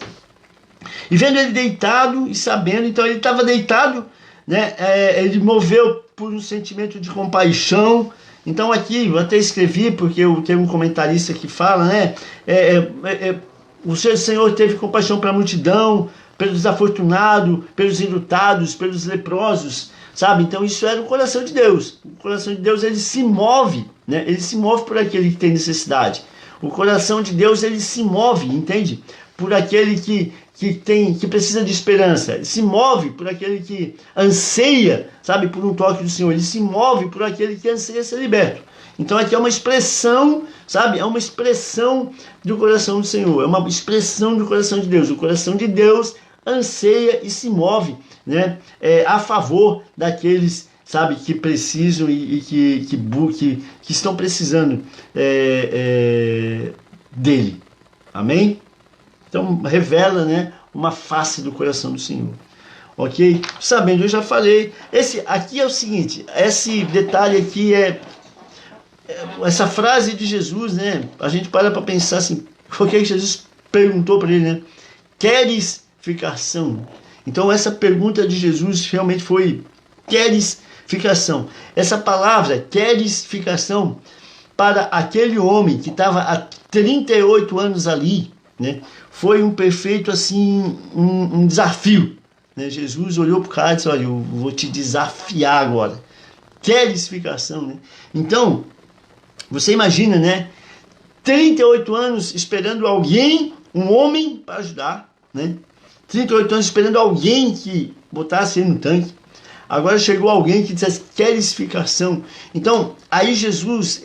E vendo ele deitado e sabendo, então ele estava deitado, né, ele moveu por um sentimento de compaixão. Então aqui, eu até escrevi, porque eu tenho um comentarista que fala, né, o Senhor teve compaixão para a multidão, pelos desafortunados, pelos enlutados, pelos leprosos, sabe? Então isso era o coração de Deus. O coração de Deus, ele se move, né? Ele se move por aquele que tem necessidade. O coração de Deus, ele se move, entende? Por aquele que precisa de esperança. Ele se move por aquele que anseia, sabe, por um toque do Senhor. Ele se move por aquele que anseia ser liberto. Então aqui é uma expressão, sabe, é uma expressão do coração do Senhor, é uma expressão do coração de Deus. O coração de Deus anseia e se move, né, a favor daqueles, sabe, que precisam e que estão precisando dele. Amém? Então revela, né, uma face do coração do Senhor. Ok? Sabendo, eu já falei. Esse aqui é o seguinte, esse detalhe aqui essa frase de Jesus, né? A gente para pensar assim, o que Jesus perguntou para ele, né? Queres ficar são? Então essa pergunta de Jesus realmente foi, queres ficar são? Essa palavra, queres ficar são, para aquele homem que estava há 38 anos ali, né? Foi um perfeito, assim, um desafio, né? Jesus olhou para o cara e disse, olha, eu vou te desafiar agora. Queres ficar são, né? Então, você imagina, né? 38 anos esperando alguém, um homem para ajudar, né? 38 anos esperando alguém que botasse ele no tanque. Agora chegou alguém que diz, queres ficação? Então, aí Jesus,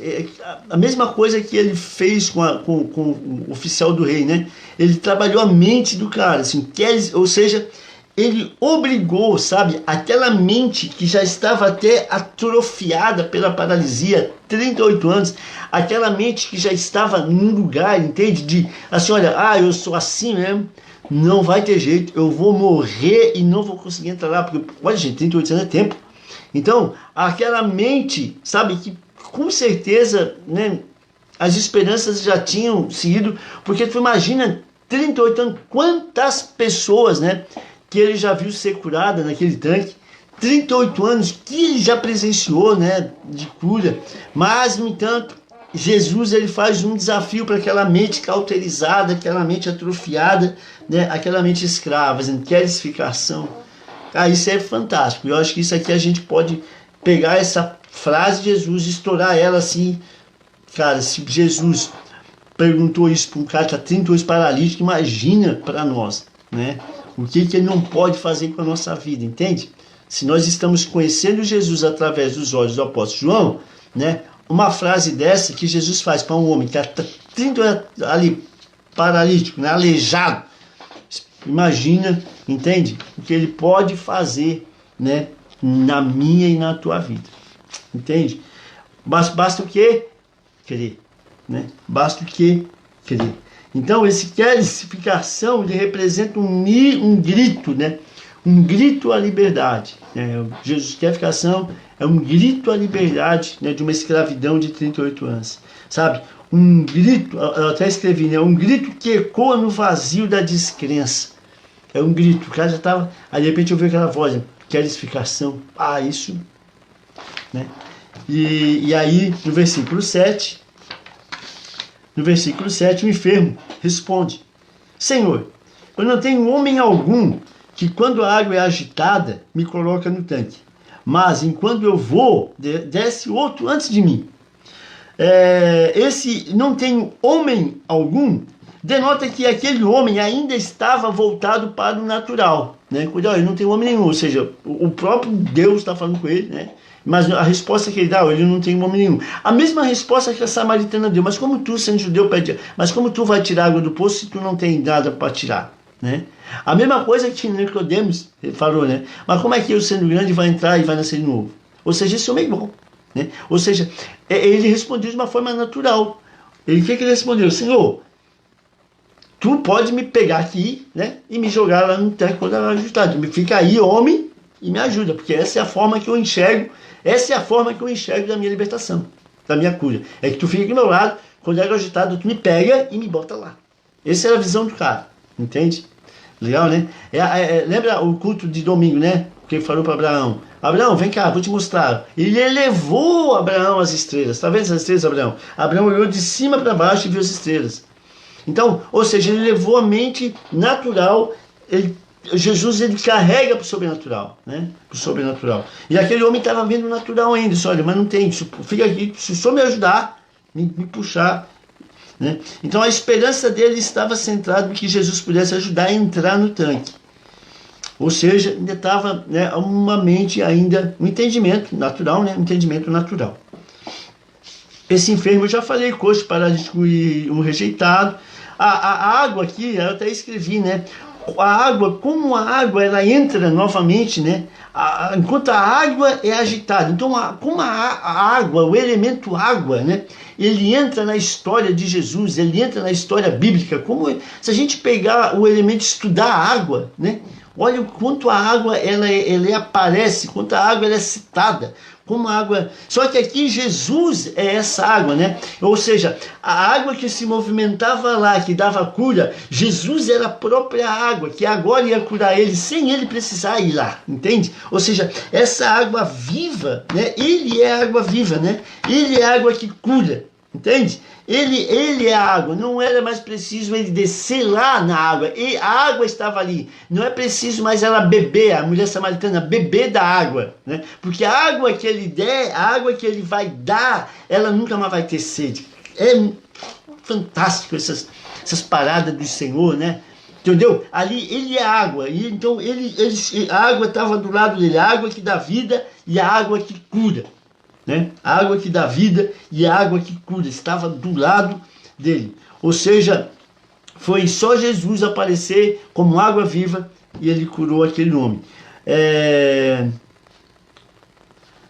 a mesma coisa que ele fez com o oficial do rei, né? Ele trabalhou a mente do cara, assim, queres, ou seja, ele obrigou, sabe, aquela mente que já estava até atrofiada pela paralisia, 38 anos, aquela mente que já estava num lugar, entende? De, assim, olha, eu sou assim mesmo, não vai ter jeito, eu vou morrer e não vou conseguir entrar lá, porque, olha gente, 38 anos é tempo. Então, aquela mente, sabe, que com certeza, né, as esperanças já tinham sido, porque tu imagina, 38 anos, quantas pessoas, né, que ele já viu ser curada naquele tanque, 38 anos que ele já presenciou, né, de cura, mas, no entanto, Jesus ele faz um desafio para aquela mente cauterizada, aquela mente atrofiada, né, aquela mente escrava, dizendo, queres ficação? Isso é fantástico. Eu acho que isso aqui a gente pode pegar essa frase de Jesus e estourar ela assim. Cara, se Jesus perguntou isso para um cara que está 38 paralítico, imagina para nós, né? O que ele não pode fazer com a nossa vida, entende? Se nós estamos conhecendo Jesus através dos olhos do apóstolo João, né? Uma frase dessa que Jesus faz para um homem que está 30 anos ali paralítico, né? Aleijado, imagina, entende? O que ele pode fazer, né? Na minha e na tua vida, entende? Basta o quê? Crer, né? Basta o quê? Crer. Então, esse querificação, ele representa um grito, né? Um grito à liberdade. Né? Jesus querificação é um grito à liberdade, né? De uma escravidão de 38 anos. Sabe? Um grito, eu até escrevi, né? Um grito que ecoa no vazio da descrença. É um grito. O cara já estava... Aí, de repente, eu vi aquela voz, né? Querificação. Isso... Né? E aí, no versículo 7... No versículo 7, o enfermo responde: Senhor, eu não tenho homem algum que quando a água é agitada, me coloca no tanque. Mas, enquanto eu vou, desce outro antes de mim. Esse não tenho homem algum, denota que aquele homem ainda estava voltado para o natural. Né? Cuidado, ele não tem homem nenhum, ou seja, o próprio Deus está falando com ele, né? Mas a resposta que ele dá, ele não tem homem nenhum. A mesma resposta que a samaritana deu, mas como tu, sendo judeu, pede, mas como tu vai tirar água do poço se tu não tem nada para tirar? Né? A mesma coisa que Nicodemos falou, né? Mas como é que eu, sendo grande, vai entrar e vai nascer de novo? Ou seja, isso é igual. Né? Ou seja, ele respondeu de uma forma natural. O que ele respondeu? Senhor, tu pode me pegar aqui, né, e me jogar lá no tanque quando ela ajustado. Fica aí, homem, e me ajuda, porque essa é a forma que eu enxergo. Essa é a forma que eu enxergo da minha libertação, da minha cura. É que tu fica aqui do meu lado, quando é agitado, tu me pega e me bota lá. Essa é a visão do cara, entende? Legal, né? Lembra o culto de domingo, né? Que ele falou para Abraão: Abraão, vem cá, vou te mostrar. Ele elevou Abraão às estrelas. Tá vendo as estrelas, Abraão? Abraão olhou de cima para baixo e viu as estrelas. Então, ou seja, ele levou a mente natural. Jesus ele carrega para o sobrenatural, né? Para o sobrenatural. E aquele homem estava vendo o natural ainda. Disse, olha, mas não tem, fica aqui, se o senhor me ajudar, me puxar. Né? Então a esperança dele estava centrada em que Jesus pudesse ajudar a entrar no tanque. Ou seja, ainda estava, né, uma mente ainda, um entendimento natural, né? Um entendimento natural. Esse enfermo, eu já falei, coxo, paralítico e um rejeitado. A água aqui, eu até escrevi, né? A água, como a água ela entra novamente, né? Enquanto a água é agitada. Então, como a água, o elemento água, né? Ele entra na história de Jesus, ele entra na história bíblica. Como se a gente pegar o elemento estudar a água, né? Olha o quanto a água ela aparece, quanto a água ela é citada. Como a água. Só que aqui Jesus é essa água, né? Ou seja, a água que se movimentava lá, que dava cura, Jesus era a própria água, que agora ia curar ele sem ele precisar ir lá, entende? Ou seja, essa água viva, né? Ele é a água viva, né? Ele é a água que cura, entende? Ele é a água, não era mais preciso ele descer lá na água, e a água estava ali, não é preciso mais ela beber, a mulher samaritana beber da água, né? Porque a água que ele der, a água que ele vai dar, ela nunca mais vai ter sede. É fantástico essas paradas do Senhor, né? Entendeu? Ali ele é água, e então a água estava do lado dele, a água que dá vida e a água que cura, né? A água que dá vida e a água que cura estava do lado dele. Ou seja, foi só Jesus aparecer como água viva e ele curou aquele homem.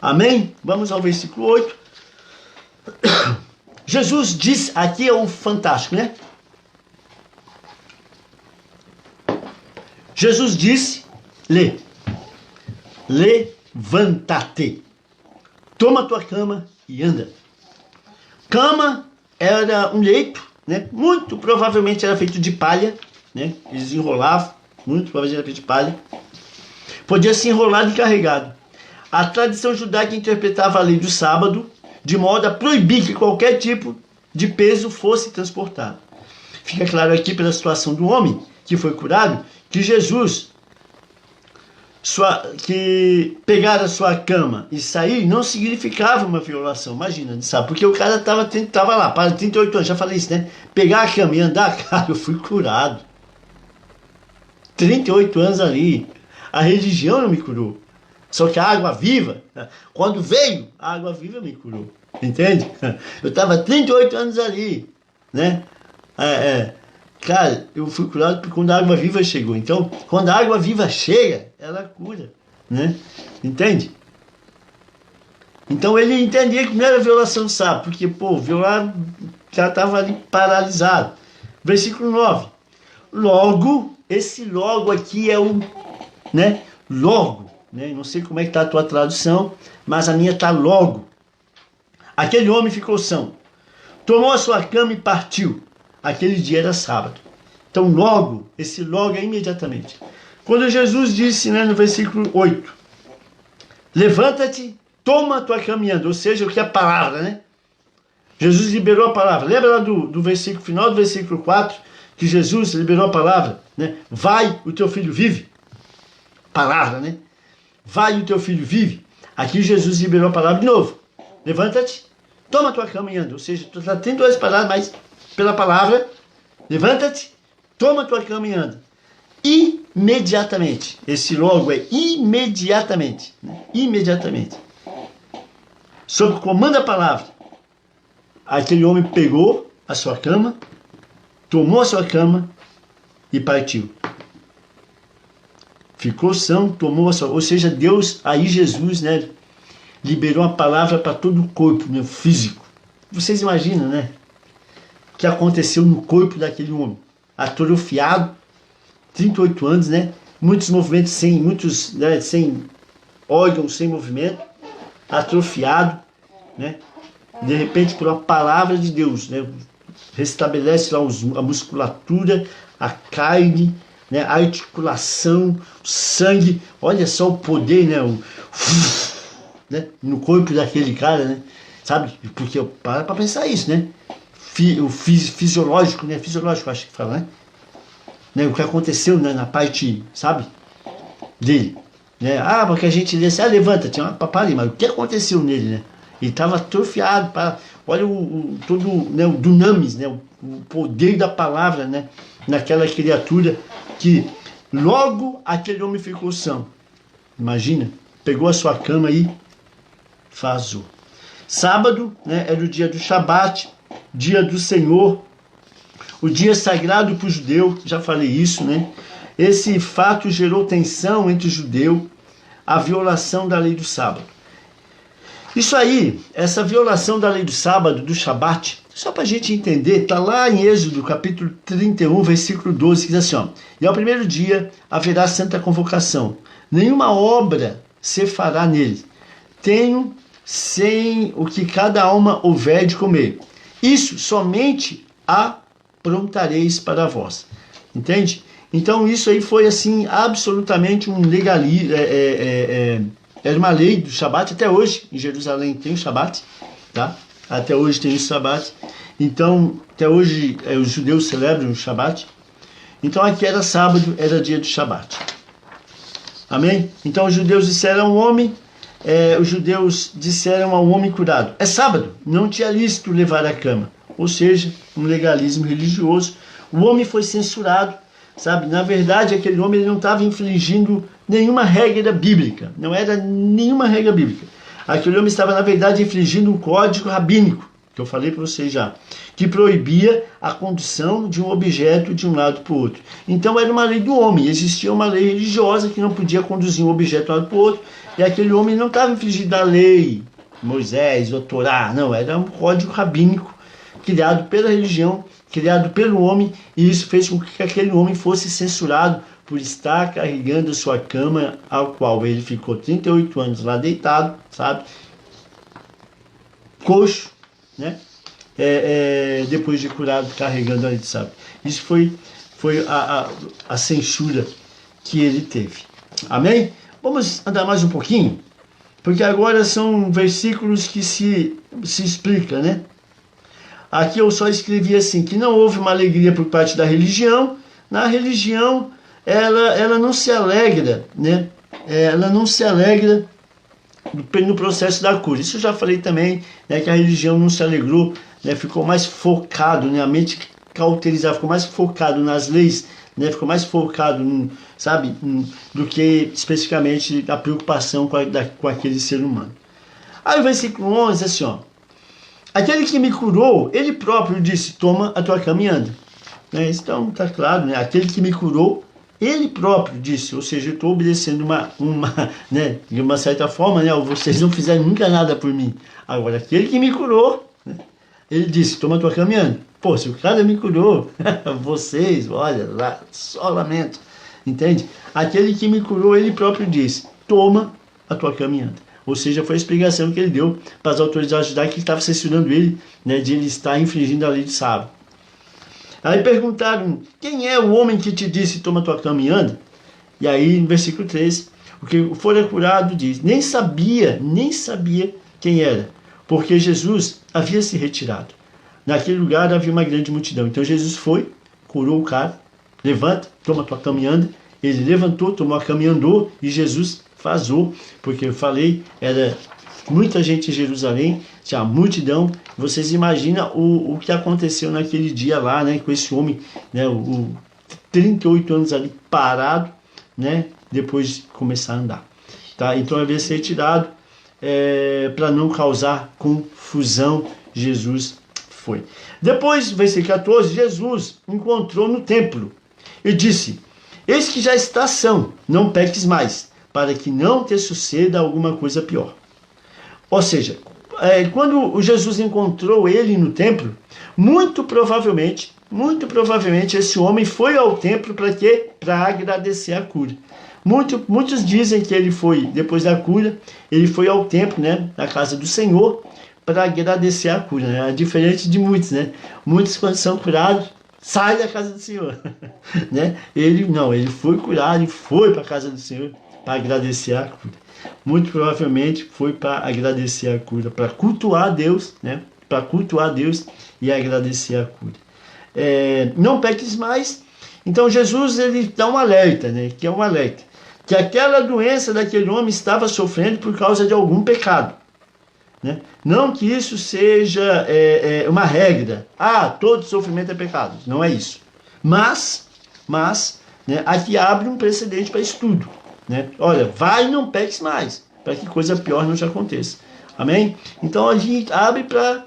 Amém? Vamos ao versículo 8. Jesus diz, aqui é um fantástico, né? Jesus disse, levanta-te, toma tua cama e anda. Cama era um leito, né? Muito provavelmente era feito de palha, né? Eles enrolavam, muito provavelmente era feito de palha. Podia ser enrolado e carregado. A tradição judaica interpretava a lei do sábado de modo a proibir que qualquer tipo de peso fosse transportado. Fica claro aqui pela situação do homem que foi curado, que Jesus, que pegar a sua cama e sair não significava uma violação, imagina, sabe? Porque o cara tava lá, para 38 anos, já falei isso, né? Pegar a cama e andar, cara, eu fui curado. 38 anos ali, a religião não me curou. Só que a água viva, quando veio, a água viva me curou, entende? Eu estava 38 anos ali, né? Cara, eu fui curado quando a água viva chegou. Então, quando a água viva chega, ela cura, né? Entende? Então ele entendia que não era violação do sábado, porque, violar já estava ali paralisado. Versículo 9. Logo, esse logo aqui é um, né? Logo, né? Não sei como é que está a tua tradução, mas a minha está logo. Aquele homem ficou são, tomou a sua cama e partiu. Aquele dia era sábado. Então logo, esse logo é imediatamente. Quando Jesus disse, né, no versículo 8, levanta-te, toma a tua cama e anda, ou seja, o que é a palavra, né? Jesus liberou a palavra. Lembra lá do versículo final do versículo 4, que Jesus liberou a palavra, né? Vai, o teu filho vive. Palavra, né? Vai, o teu filho vive. Aqui Jesus liberou a palavra de novo. Levanta-te, toma a tua cama e anda. Ou seja, tu está tendo duas palavras, mas pela palavra, levanta-te, toma a tua cama e anda. Imediatamente. Esse logo é imediatamente. Né? Imediatamente. Sob o comando da palavra, aquele homem pegou a sua cama, tomou a sua cama e partiu. Ficou são, tomou a sua... Ou seja, Deus, aí Jesus, né, liberou a palavra para todo o corpo, né, físico. Vocês imaginam, né? O que aconteceu no corpo daquele homem? Atrofiado, 38 anos, né? Muitos movimentos sem órgãos, sem movimento, atrofiado, né? De repente, por uma palavra de Deus, né? Restabelece lá a musculatura, a carne, né? A articulação, o sangue. Olha só o poder, né? Né? No corpo daquele cara, né? Sabe? Porque para pensar isso, né? O fisiológico, né? Fisiológico, acho que fala, né? O que aconteceu, né? Na parte, sabe? Dele. Né? Porque a gente disse, levanta-te, ali, mas o que aconteceu nele, né? Ele estava atrofiado, olha todo, né, o dunamis, né? O poder da palavra, né? Naquela criatura que logo aquele homem ficou são. Imagina, pegou a sua cama e vazou. Sábado, né, era o dia do Shabat, dia do Senhor, o dia sagrado para o judeu, já falei isso, né? Esse fato gerou tensão entre o judeu, a violação da lei do sábado. Isso aí, essa violação da lei do sábado, do Shabat, só para a gente entender, está lá em Êxodo, capítulo 31, versículo 12, que diz assim, e ao primeiro dia haverá santa convocação, nenhuma obra se fará nele, tenho sem o que cada alma houver de comer. Isso somente aprontareis para vós. Entende? Então isso aí foi assim, absolutamente um legalismo, era uma lei do Shabat, até hoje em Jerusalém tem o Shabat, tá? Até hoje tem o Shabat. Então, até hoje os judeus celebram o Shabat. Então aqui era sábado, era dia do Shabat. Amém? Então os judeus disseram ao homem, os judeus disseram ao homem curado, é sábado, não te é lícito levar a cama. Ou seja, um legalismo religioso. O homem foi censurado, sabe? Na verdade, aquele homem ele não estava infringindo nenhuma regra bíblica, não era nenhuma regra bíblica. Aquele homem estava, na verdade, infringindo um código rabínico, que eu falei para vocês já, que proibia a condução de um objeto de um lado para o outro. Então era uma lei do homem, existia uma lei religiosa que não podia conduzir um objeto de um lado para o outro, e aquele homem não estava infringindo a lei, Moisés, ou Torá, não, era um código rabínico criado pela religião, criado pelo homem, e isso fez com que aquele homem fosse censurado por estar carregando sua cama, ao qual ele ficou 38 anos lá deitado, sabe? Coxo, né? Depois de curado, carregando ali, sabe? Isso foi a censura que ele teve. Amém? Vamos andar mais um pouquinho, porque agora são versículos que se explicam, né? Aqui eu só escrevi assim, que não houve uma alegria por parte da religião. Na religião, ela não se alegra, né? Ela não se alegra no processo da cura. Isso eu já falei também, né, que a religião não se alegrou, né, ficou mais focado, né, a mente cauterizada, ficou mais focado nas leis, né, ficou mais focado, sabe, do que especificamente a preocupação com aquele ser humano. Aí o versículo 11, assim, ó. Aquele que me curou, ele próprio disse, toma a tua cama e anda. Né, então está claro, né, aquele que me curou, ele próprio disse, ou seja, eu estou obedecendo né, de uma certa forma, né, vocês não fizeram nunca nada por mim. Agora, aquele que me curou, né, ele disse, toma a tua cama e anda. Pô, se o cara me curou, vocês, olha, lá, só lamento. Entende? Aquele que me curou, ele próprio disse, toma a tua cama e anda. Ou seja, foi a explicação que ele deu para as autoridades judaicas que estavam censurando ele, né, de ele estar infringindo a lei de sábado. Aí perguntaram, quem é o homem que te disse, toma tua cama e anda? E aí, no versículo 3, o que for curado diz, nem sabia quem era, porque Jesus havia se retirado. Naquele lugar havia uma grande multidão. Então Jesus foi, curou o cara, levanta, toma tua cama e anda. Ele levantou, tomou a cama e andou, e Jesus vazou, porque eu falei, era muita gente em Jerusalém, tinha multidão. Vocês imaginam o que aconteceu naquele dia lá, né, com esse homem, né, 38 anos ali parado, né, depois de começar a andar. Tá? Então havia se retirado para não causar confusão. Jesus foi. Depois, versículo 14, Jesus encontrou no templo e disse, eis que já está são, não peques mais, para que não te suceda alguma coisa pior. Ou seja, quando Jesus encontrou ele no templo, muito provavelmente esse homem foi ao templo para quê? Para agradecer a cura. Muitos dizem que ele foi, depois da cura, ele foi ao templo, né, na casa do Senhor, para agradecer a cura, né? Diferente de muitos, né? Muitos, quando são curados, saem da casa do Senhor, né? Ele foi curado e foi para a casa do Senhor para agradecer a cura. Muito provavelmente foi para agradecer a cura, para cultuar a Deus, né? Para cultuar a Deus e agradecer a cura. Não peques mais. Então Jesus ele dá um alerta, né? Que é um alerta, que aquela doença daquele homem estava sofrendo por causa de algum pecado. Né? Não que isso seja uma regra. Todo sofrimento é pecado. Não é isso. Mas né, aqui abre um precedente para estudo. Né? Olha, vai e não peques mais, para que coisa pior não te aconteça. Amém? Então a gente abre para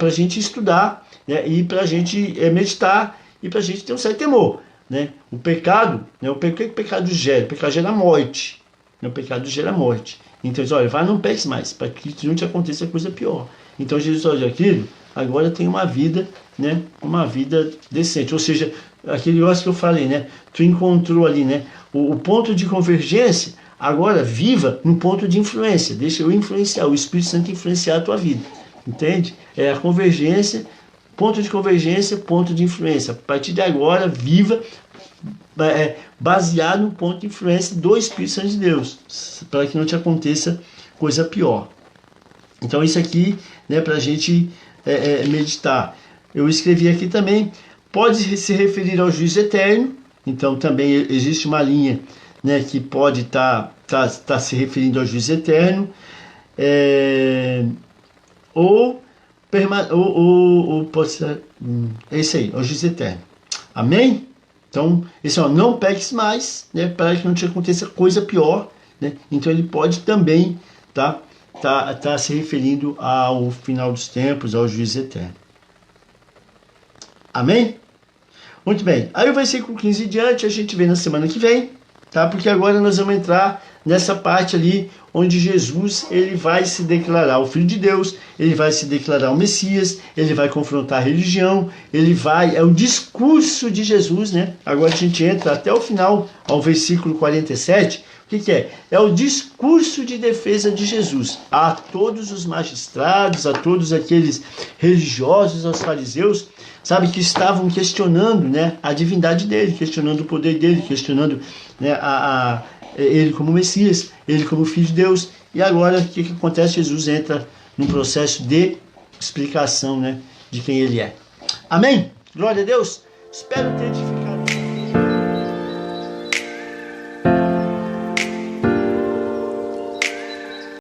a gente estudar, né, e para a gente meditar e para a gente ter um certo temor. Né? O pecado, né, o que o pecado gera? O pecado gera morte. Né? O pecado gera morte. Então, olha, vai, não peques mais, para que não te aconteça coisa pior. Então, Jesus olha aquilo, agora tem uma vida, né, uma vida decente. Ou seja, aquele negócio que eu falei, né, tu encontrou ali, né, o ponto de convergência, agora viva no ponto de influência. Deixa eu influenciar, o Espírito Santo influenciar a tua vida. Entende? É a convergência, ponto de convergência, ponto de influência. A partir de agora, viva baseado no ponto de influência do Espírito Santo de Deus, para que não te aconteça coisa pior. Então isso aqui, né, para a gente meditar. Eu escrevi aqui também, pode se referir ao juízo eterno. Então também existe uma linha, né, que pode estar se referindo ao juízo eterno, ou pode ser, é isso aí, ao juízo eterno. Amém? Então, esse não peques mais, né, para que não te aconteça coisa pior, né? Então ele pode também tá se referindo ao final dos tempos, ao juízo eterno. Amém? Muito bem. Aí o versículo 15 em diante a gente vê na semana que vem, tá? Porque agora nós vamos entrar nessa parte ali onde Jesus ele vai se declarar o Filho de Deus, ele vai se declarar o Messias, ele vai confrontar a religião, é o discurso de Jesus, né? Agora a gente entra até o final, ao versículo 47. O que é? É o discurso de defesa de Jesus a todos os magistrados, a todos aqueles religiosos, aos fariseus, sabe, que estavam questionando, né, a divindade dele, questionando o poder dele, questionando, né, ele como Messias, ele como Filho de Deus. E agora o que acontece? Jesus entra num processo de explicação, né, de quem ele é. Amém? Glória a Deus. Espero ter edificado